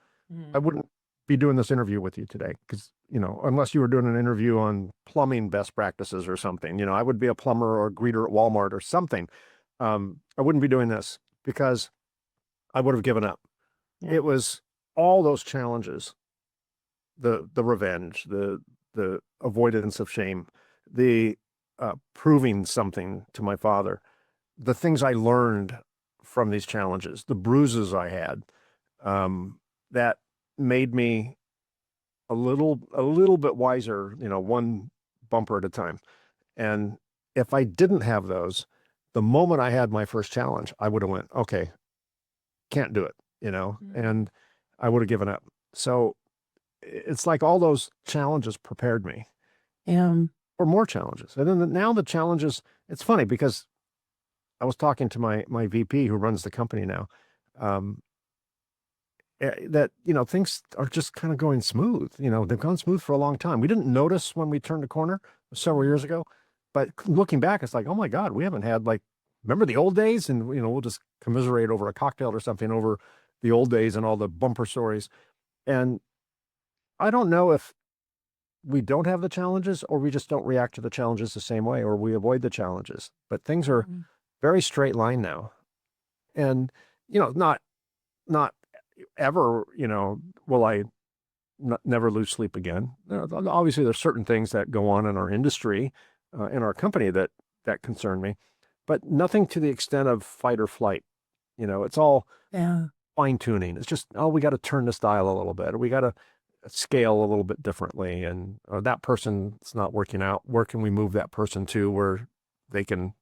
I wouldn't be doing this interview with you today, because unless you were doing an interview on plumbing best practices or something, I would be a plumber or a greeter at Walmart or something. I wouldn't be doing this because I would have given up. Yeah. It was all those challenges, the revenge, the avoidance of shame, the proving something to my father, the things I learned from these challenges, the bruises I had, that made me a little bit wiser, one bumper at a time. And if I didn't have those, the moment I had my first challenge, I would have went, okay, can't do it, and I would have given up. So it's like all those challenges prepared me for more challenges. And then now the challenges, it's funny because I was talking to my VP who runs the company now, that, things are just kind of going smooth. They've gone smooth for a long time. We didn't notice when we turned the corner several years ago, but looking back, it's like, oh my God, we haven't had remember the old days? And, we'll just commiserate over a cocktail or something over the old days and all the bumper stories. And I don't know if we don't have the challenges or we just don't react to the challenges the same way, or we avoid the challenges, but things are very straight line now. And, not ever, will I never lose sleep again. Obviously, there's certain things that go on in our industry, in our company that concern me, but nothing to the extent of fight or flight. It's all fine tuning. It's just, we got to turn this dial a little bit, or we got to scale a little bit differently. And that person's not working out. Where can we move that person to where they can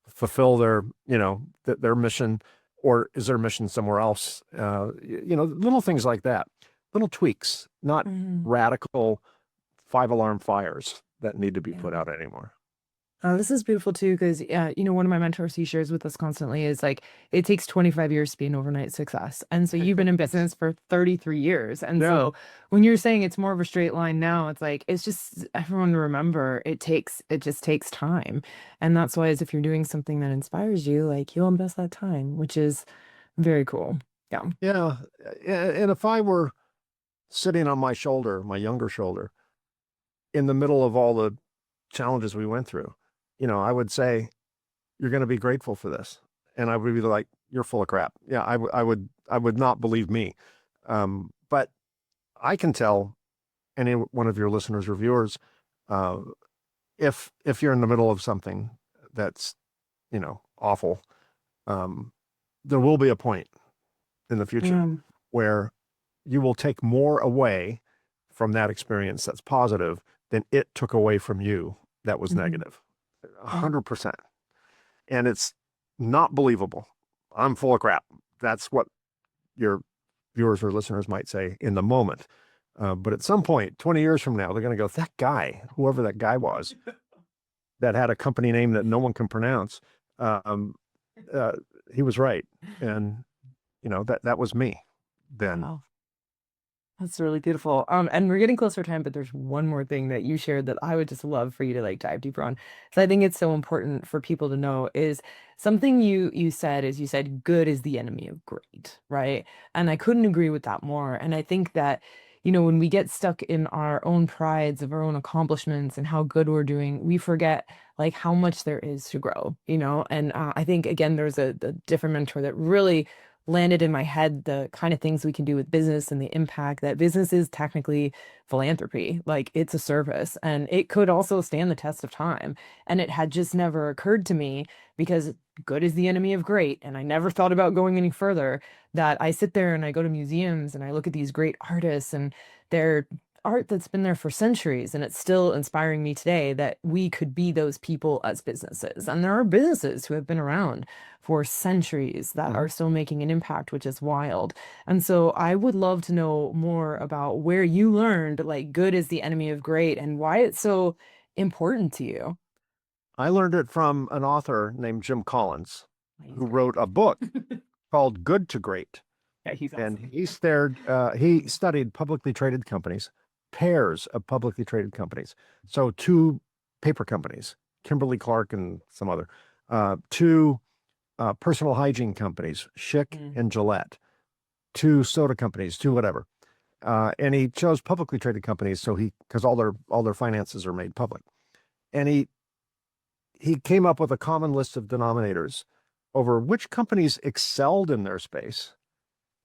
fulfill their, their mission? Or is their mission somewhere else? Little things like that, little tweaks, not radical 5-alarm fires that need to be put out anymore. This is beautiful too, because one of my mentors, he shares with us constantly is like, it takes 25 years to be an overnight success. And so you've been in business for 33 years. And so when you're saying it's more of a straight line now, it's like, it's just everyone to remember it just takes time. And that's why as if you're doing something that inspires you, like you'll invest that time, which is very cool. Yeah. Yeah. And if I were sitting on my shoulder, my younger shoulder, in the middle of all the challenges we went through, I would say, you're going to be grateful for this. And I would be like, you're full of crap. Yeah, I would not believe me. But I can tell any one of your listeners or viewers, if you're in the middle of something that's, awful, there will be a point in the future where you will take more away from that experience that's positive than it took away from you that was negative. 100%. And it's not believable. I'm full of crap. That's what your viewers or listeners might say in the moment. But at some point, 20 years from now, they're going to go, that guy, whoever that guy was, that had a company name that no one can pronounce, he was right. And, that was me then. Wow. That's really beautiful. And we're getting closer to time, but there's one more thing that you shared that I would just love for you to dive deeper on. So I think it's so important for people to know is something you said good is the enemy of great, right? And I couldn't agree with that more. And I think that, when we get stuck in our own prides of our own accomplishments and how good we're doing, we forget how much there is to grow, and I think again, there's a different mentor that really landed in my head the kind of things we can do with business and the impact that business is technically philanthropy. Like it's a service and it could also stand the test of time. And it had just never occurred to me because good is the enemy of great. And I never thought about going any further that I sit there and I go to museums and I look at these great artists and their art that's been there for centuries and it's still inspiring me today that we could be those people as businesses. And there are businesses who have been around for centuries that are still making an impact, which is wild. And so I would love to know more about where you learned like good is the enemy of great and why it's so important to you. I learned it from an author named Jim Collins, He's who great. wrote a book called Good to Great. Yeah, he's And awesome. he studied publicly traded companies, pairs of publicly traded companies. So two paper companies, Kimberly-Clark and some other, two personal hygiene companies, Schick and Gillette, two soda companies, two whatever. And he chose publicly traded companies because all their finances are made public. And he came up with a common list of denominators over which companies excelled in their space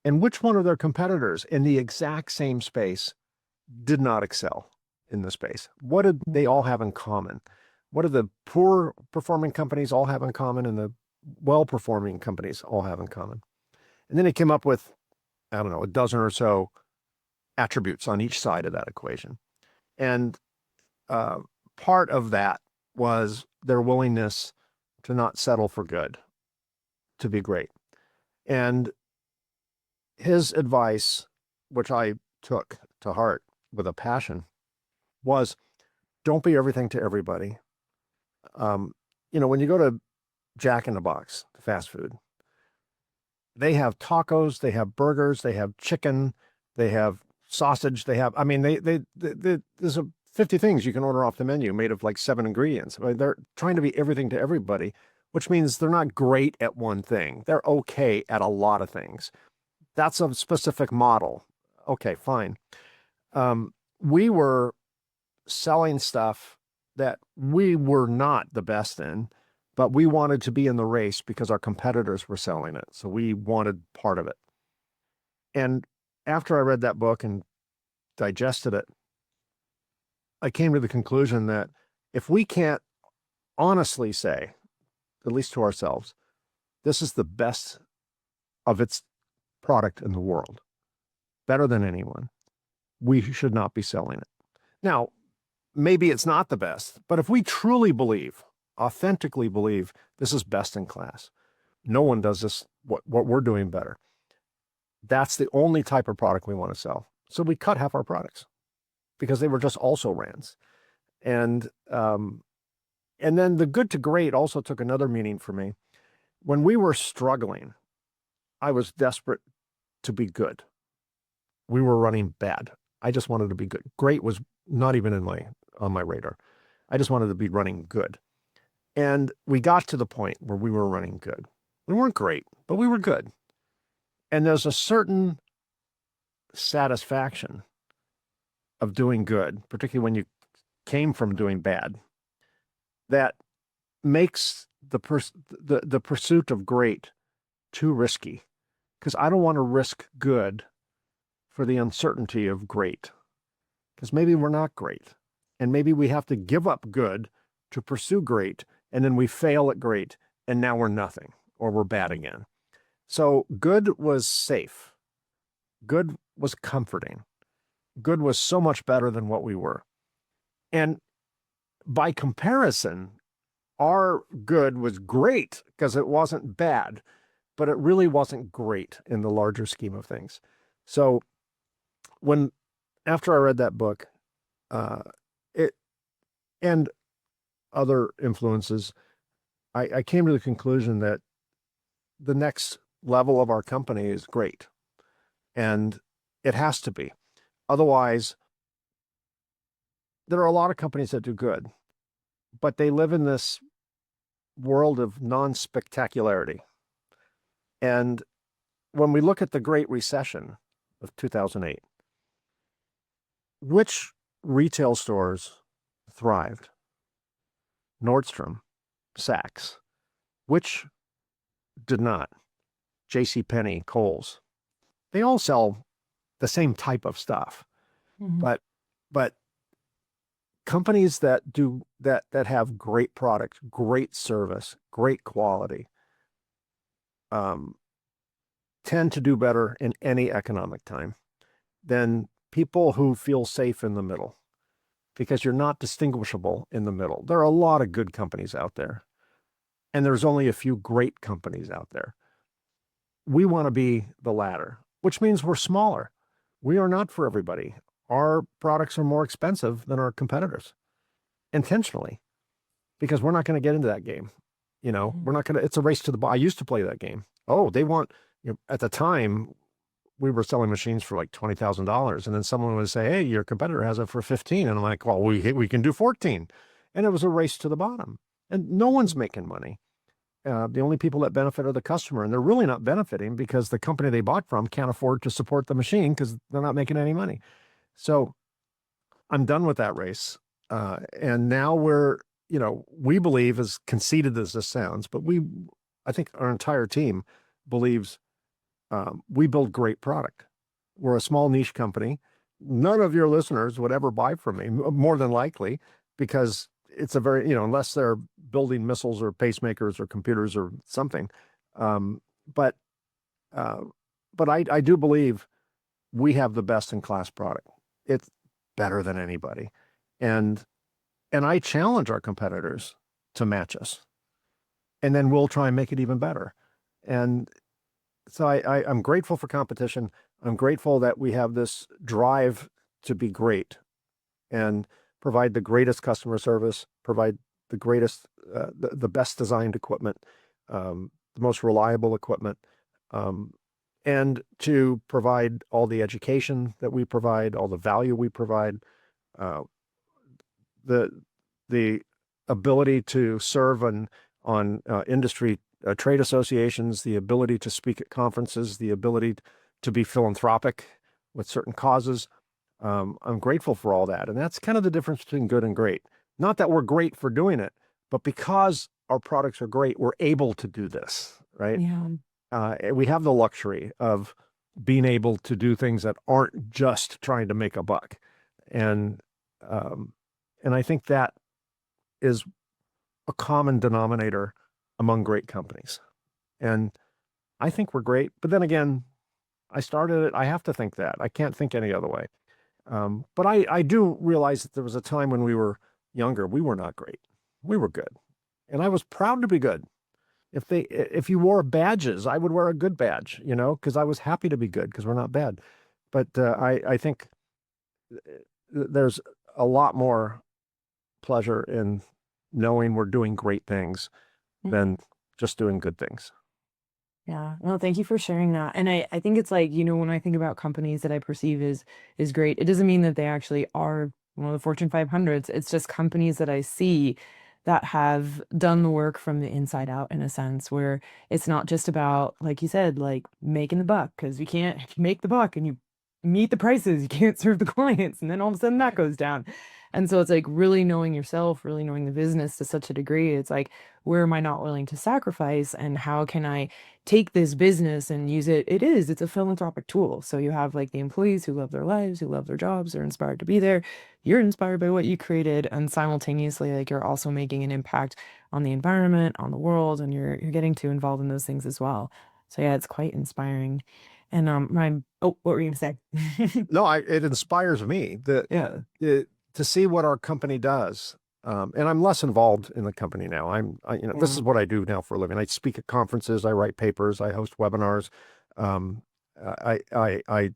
and which one of their competitors in the exact same space did not excel in the space. What did they all have in common? What do the poor performing companies all have in common and the well-performing companies all have in common? And then he came up with, I don't know, a dozen or so attributes on each side of that equation. And part of that was their willingness to not settle for good, to be great. And his advice, which I took to heart with a passion, was don't be everything to everybody. When you go to Jack in the Box, fast food, they have tacos, they have burgers, they have chicken, they have sausage, they there's 50 things you can order off the menu made of like 7 ingredients. I mean, they're trying to be everything to everybody, which means they're not great at one thing. They're okay at a lot of things. That's a specific model. Okay, fine. We were selling stuff that we were not the best in, but we wanted to be in the race because our competitors were selling it. So we wanted part of it. And after I read that book and digested it, I came to the conclusion that if we can't honestly say, at least to ourselves, this is the best of its product in the world, better than anyone, we should not be selling it. Now, maybe it's not the best, but if we truly believe, authentically believe this is best in class, no one does this, what we're doing better, that's the only type of product we want to sell. So we cut half our products because they were just also rans. And then the good to great also took another meaning for me. When we were struggling, I was desperate to be good. We were running bad. I just wanted to be good. Great was not even on my radar. I just wanted to be running good. And we got to the point where we were running good. We weren't great, but we were good. And there's a certain satisfaction of doing good, particularly when you came from doing bad, that makes the pursuit of great too risky. Because I don't want to risk good for the uncertainty of great. Because maybe we're not great. And maybe we have to give up good to pursue great, and then we fail at great, and now we're nothing, or we're bad again. So good was safe. Good was comforting. Good was so much better than what we were. And by comparison, our good was great because it wasn't bad, but it really wasn't great in the larger scheme of things. So after I read that book, it and other influences, I came to the conclusion that the next level of our company is great. And it has to be. Otherwise, there are a lot of companies that do good, but they live in this world of non-spectacularity. And when we look at the Great Recession of 2008, which retail stores thrived? Nordstrom, Saks. Which did not? JCPenney, Kohl's. They all sell the same type of stuff, but companies that have great product, great service, great quality, tend to do better in any economic time than people who feel safe in the middle, because you're not distinguishable in the middle. There are a lot of good companies out there, and there's only a few great companies out there. We want to be the latter, which means we're smaller. We are not for everybody. Our products are more expensive than our competitors, intentionally, because we're not going to get into that game. We're not going to, it's a race to the bottom. I used to play that game. Oh, they want, at the time we were selling machines for like $20,000. And then someone would say, hey, your competitor has it for 15. And I'm like, well, we can do 14. And it was a race to the bottom, and no one's making money. The only people that benefit are the customer, and they're really not benefiting because the company they bought from can't afford to support the machine because they're not making any money. So I'm done with that race. And now we believe, as conceited as this sounds, but I think our entire team believes we build great product. We're a small niche company. None of your listeners would ever buy from me, more than likely, because it's a very, unless they're building missiles or pacemakers or computers or something. But I do believe we have the best in class product. It's better than anybody. And I challenge our competitors to match us, and then we'll try and make it even better. And so I'm grateful for competition. I'm grateful that we have this drive to be great and provide the greatest customer service, provide the greatest, the best designed equipment, the most reliable equipment, and to provide all the education that we provide, all the value we provide, the ability to serve on industry trade associations, the ability to speak at conferences, the ability to be philanthropic with certain causes. I'm grateful for all that. And that's kind of the difference between good and great. Not that we're great for doing it, but because our products are great, we're able to do this, right? Yeah. We have the luxury of being able to do things that aren't just trying to make a buck. And I think that is a common denominator among great companies. And I think we're great. But then again, I started it. I have to think that. I can't think any other way. But I do realize that there was a time when we were younger, we were not great. We were good. And I was proud to be good. If you wore badges, I would wear a good badge, because I was happy to be good, because we're not bad. But I think there's a lot more pleasure in knowing we're doing great things than just doing good things. Yeah. Well, thank you for sharing that. And I think it's like, when I think about companies that I perceive is great, it doesn't mean that they actually are one of the Fortune 500s. It's just companies that I see that have done the work from the inside out, in a sense, where it's not just about, like you said, like making the buck, because you can't make the buck and you meet the prices, you can't serve the clients, and then all of a sudden that goes down. And so it's like really knowing yourself, really knowing the business to such a degree. It's like, where am I not willing to sacrifice, and how can I take this business and use it? It's a philanthropic tool. So you have like the employees who love their lives, who love their jobs, they're inspired to be there. You're inspired by what you created, and simultaneously, like, you're also making an impact on the environment, on the world, and you're getting to involve in those things as well. So yeah, it's quite inspiring. And what were you gonna say? No, it inspires me Yeah. to see what our company does. And I'm less involved in the company now. This is what I do now for a living. I speak at conferences, I write papers, I host webinars. I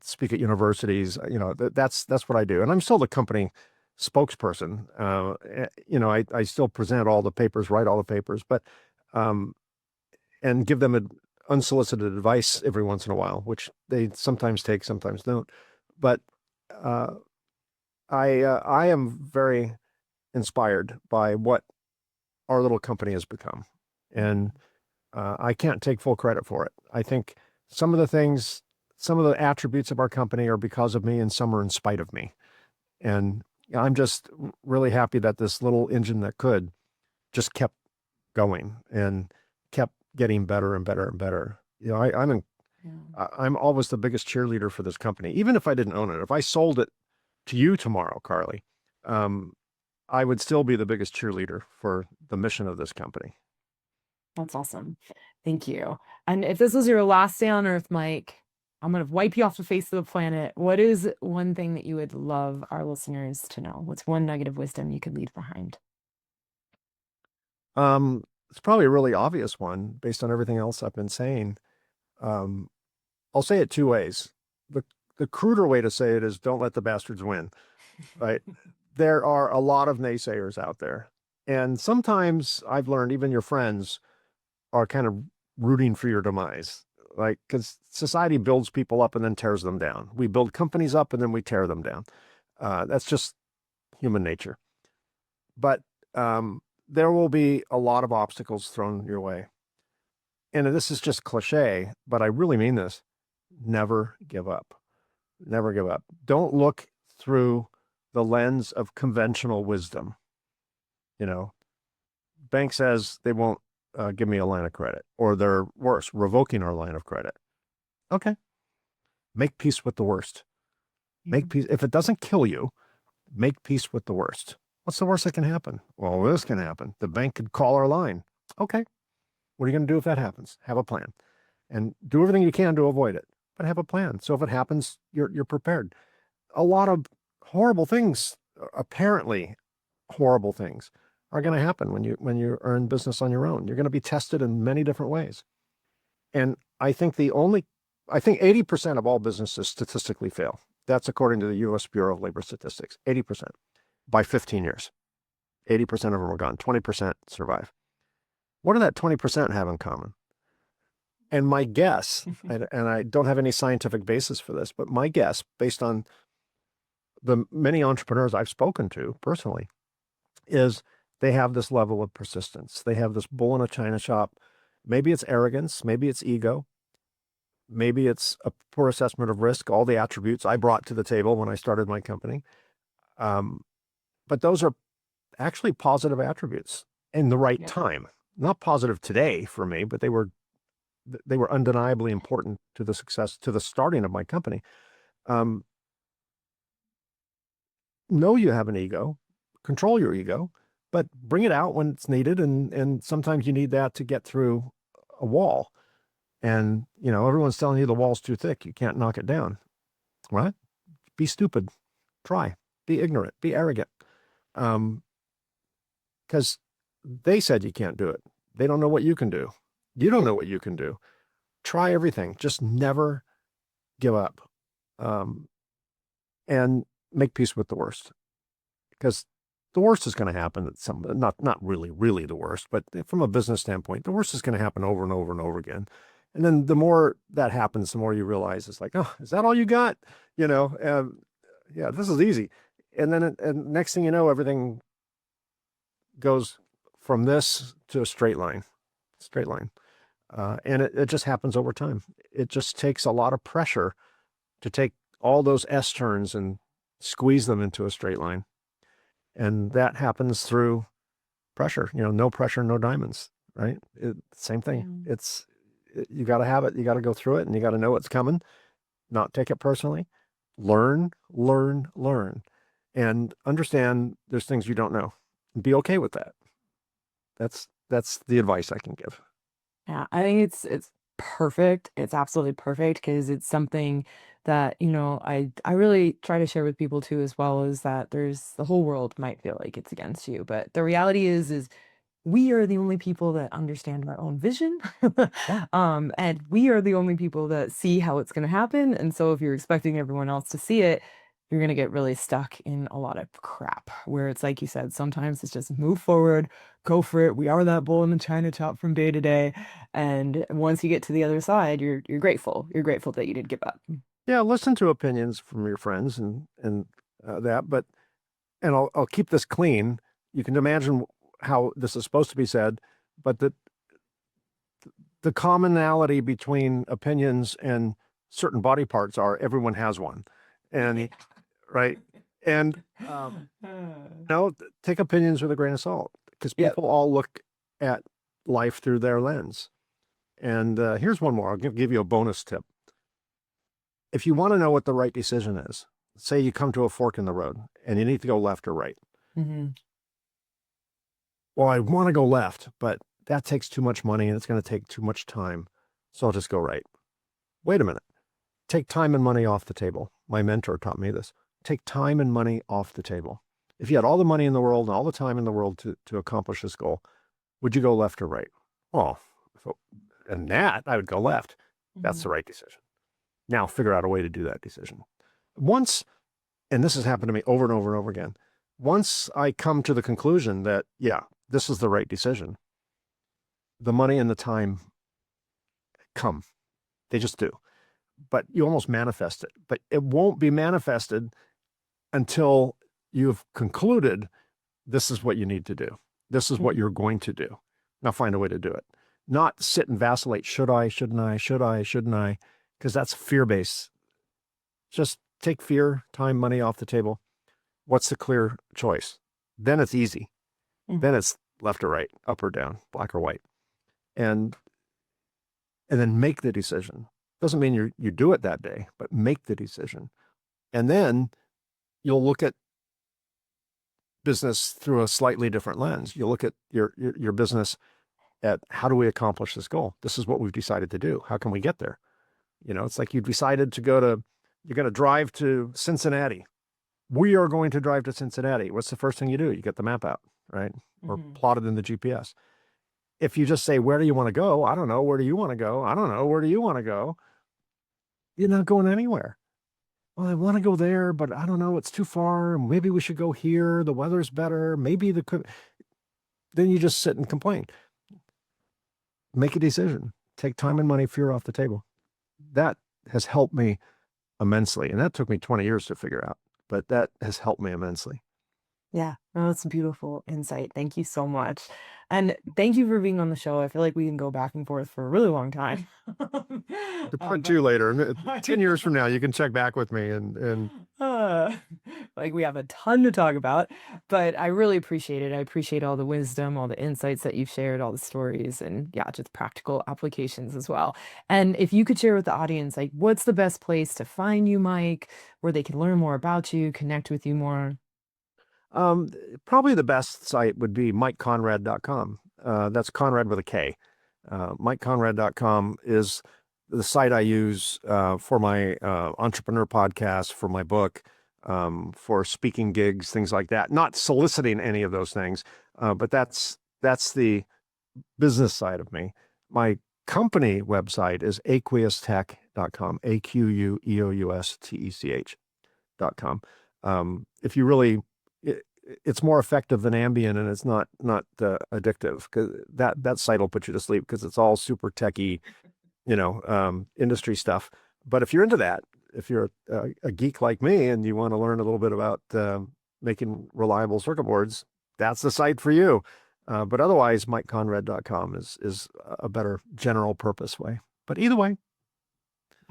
speak at universities. That's what I do. And I'm still the company spokesperson. I still present all the papers, write all the papers, but and give them unsolicited advice every once in a while, which they sometimes take, sometimes don't. But I am very inspired by what our little company has become, and I can't take full credit for it. I think some of the attributes of our company are because of me, and some are in spite of me. And I'm just really happy that this little engine that could just kept going and kept getting better and better and better. You know, Yeah. I'm always the biggest cheerleader for this company, even if I didn't own it. If I sold it to you tomorrow, Carly, um, I would still be the biggest cheerleader for the mission of this company. That's awesome. Thank you. And if this was your last day on Earth, Mike, I'm going to wipe you off the face of the planet. What is one thing that you would love our listeners to know? What's one nugget of wisdom you could leave behind? It's probably a really obvious one based on everything else I've been saying. Um, I'll say it two ways. The cruder way to say it is don't let the bastards win, right? There are a lot of naysayers out there. And sometimes I've learned even your friends are kind of rooting for your demise. Like, because society builds people up and then tears them down. We build companies up and then we tear them down. That's just human nature. But there will be a lot of obstacles thrown your way. And this is just cliche, but I really mean this. Never give up. Never give up. Don't look through the lens of conventional wisdom. You know, bank says they won't give me a line of credit, or they're worse, revoking our line of credit. Okay. Make peace with the worst. Make peace. If it doesn't kill you, make peace with the worst. What's the worst that can happen? Well, this can happen. The bank could call our line. Okay. What are you going to do if that happens? Have a plan and do everything you can to avoid it, but have a plan. So if it happens, you're prepared. A lot of horrible things, apparently horrible things, are going to happen when you are in business on your own. You're going to be tested in many different ways. And I think 80% of all businesses statistically fail. That's according to the U.S. Bureau of Labor Statistics. 80% by 15 years. 80% of them are gone. 20% survive. What do that 20% have in common? And my guess, and I don't have any scientific basis for this, but my guess, based on the many entrepreneurs I've spoken to personally, is they have this level of persistence. They have this bull in a china shop. Maybe it's arrogance. Maybe it's ego. Maybe it's a poor assessment of risk, all the attributes I brought to the table when I started my company. But those are actually positive attributes in the right time. Not positive today for me, but they were undeniably important to the success, to the starting of my company. Know you have an ego, control your ego, but bring it out when it's needed. And sometimes you need that to get through a wall. And, you know, everyone's telling you the wall's too thick. You can't knock it down. What? Be stupid. Try. Be ignorant. Be arrogant. Because they said you can't do it. They don't know what you can do. You don't know what you can do. Try everything. Just never give up. And make peace with the worst. Because the worst is going to happen at not really the worst, but from a business standpoint, the worst is going to happen over and over and over again. And then the more that happens, the more you realize it's like, oh, is that all you got? You know, yeah, this is easy. And then and next thing you know, everything goes from this to a straight line. And it just happens over time. It just takes a lot of pressure to take all those S turns and squeeze them into a straight line. And that happens through pressure. You know, no pressure, no diamonds, right? Same thing. You got to have it. You got to go through it, and you got to know what's coming, not take it personally. Learn, and understand there's things you don't know. Be okay with that. That's the advice I can give. Yeah, I think it's perfect. It's absolutely perfect because it's something that, you know, I really try to share with people too, as well, as that there's the whole world might feel like it's against you, but the reality is we are the only people that understand our own vision. And we are the only people that see how it's going to happen. And so if you're expecting everyone else to see it, you're going to get really stuck in a lot of crap where it's like you said, sometimes it's just move forward, go for it. We are that bull in the china shop from day to day. And once you get to the other side, you're grateful. You're grateful that you did give up. Yeah, listen to opinions from your friends and that, but I'll keep this clean. You can imagine how this is supposed to be said, but the commonality between opinions and certain body parts are everyone has one, and right, and no, take opinions with a grain of salt because people all look at life through their lens, And here's one more. I'll give you a bonus tip. If you want to know what the right decision is, say you come to a fork in the road and you need to go left or right. Mm-hmm. Well, I want to go left, but that takes too much money and it's going to take too much time. So I'll just go right. Wait a minute. Take time and money off the table. My mentor taught me this. Take time and money off the table. If you had all the money in the world and all the time in the world to accomplish this goal, would you go left or right? Well, and that I would go left. That's the right decision. Now figure out a way to do that decision. Once, and this has happened to me over and over and over again, once I come to the conclusion that, yeah, this is the right decision, the money and the time come. They just do. But you almost manifest it. But it won't be manifested until you've concluded this is what you need to do. This is what you're going to do. Now find a way to do it. Not sit and vacillate. Should I, shouldn't I, should I, shouldn't I? Because that's fear-based. Just take fear, time, money off the table. What's the clear choice? Then it's easy. Then it's left or right, up or down, black or white. And then make the decision. Doesn't mean you do it that day, but make the decision. And then you'll look at business through a slightly different lens. You'll look at your business at how do we accomplish this goal? This is what we've decided to do. How can we get there? You know, it's like you decided you're going to drive to Cincinnati. We are going to drive to Cincinnati. What's the first thing you do? You get the map out, right? Or plotted in the GPS. If you just say, where do you want to go? I don't know. Where do you want to go? I don't know. Where do you want to go? You're not going anywhere. Well, I want to go there, but I don't know. It's too far. Maybe we should go here. The weather's better. Maybe then you just sit and complain. Make a decision. Take time and money, fear off the table. That has helped me immensely. And that took me 20 years to figure out, but that has helped me immensely. Yeah, no, that's a beautiful insight. Thank you so much. And thank you for being on the show. I feel like we can go back and forth for a really long time. To put to you later, 10 years from now, you can check back with me and like we have a ton to talk about, but I really appreciate it. I appreciate all the wisdom, all the insights that you've shared, all the stories, and yeah, just practical applications as well. And if you could share with the audience, like what's the best place to find you, Mike, where they can learn more about you, connect with you more? Probably the best site would be MikeKonrad.com. That's Konrad with a K. MikeKonrad.com is the site I use for my entrepreneur podcast, for my book, for speaking gigs, things like that. Not soliciting any of those things, but that's the business side of me. My company website is aqueoustech.com, AQUEOUSTECH.com. If you really it's more effective than Ambien, and it's not addictive, because that site will put you to sleep because it's all super techy, industry stuff. But if you're into that, if you're a geek like me and you want to learn a little bit about making reliable circuit boards, that's the site for you. But otherwise, MikeKonrad.com is a better general purpose way. But either way.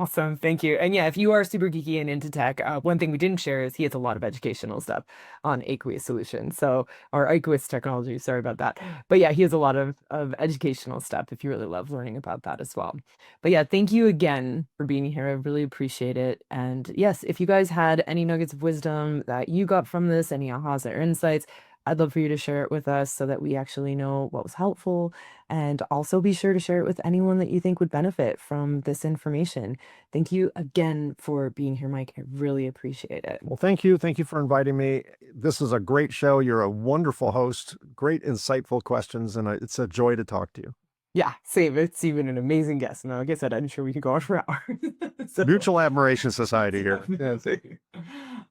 Awesome. Thank you. And yeah, if you are super geeky and into tech, one thing we didn't share is he has a lot of educational stuff on Aqueous Solutions. Or Aqueous Technologies, sorry about that. But yeah, he has a lot of educational stuff if you really love learning about that as well. But yeah, thank you again for being here. I really appreciate it. And yes, if you guys had any nuggets of wisdom that you got from this, any ahas or insights, I'd love for you to share it with us so that we actually know what was helpful, and also be sure to share it with anyone that you think would benefit from this information. Thank you again for being here, Mike. I really appreciate it. Well, thank you. Thank you for inviting me. This is a great show. You're a wonderful host, great, insightful questions, and it's a joy to talk to you. Yeah, same. It's even an amazing guest. And like I said, I'm sure we could go on for hours. Mutual Admiration Society here.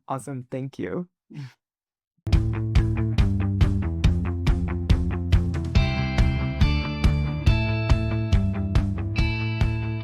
Awesome. Thank you.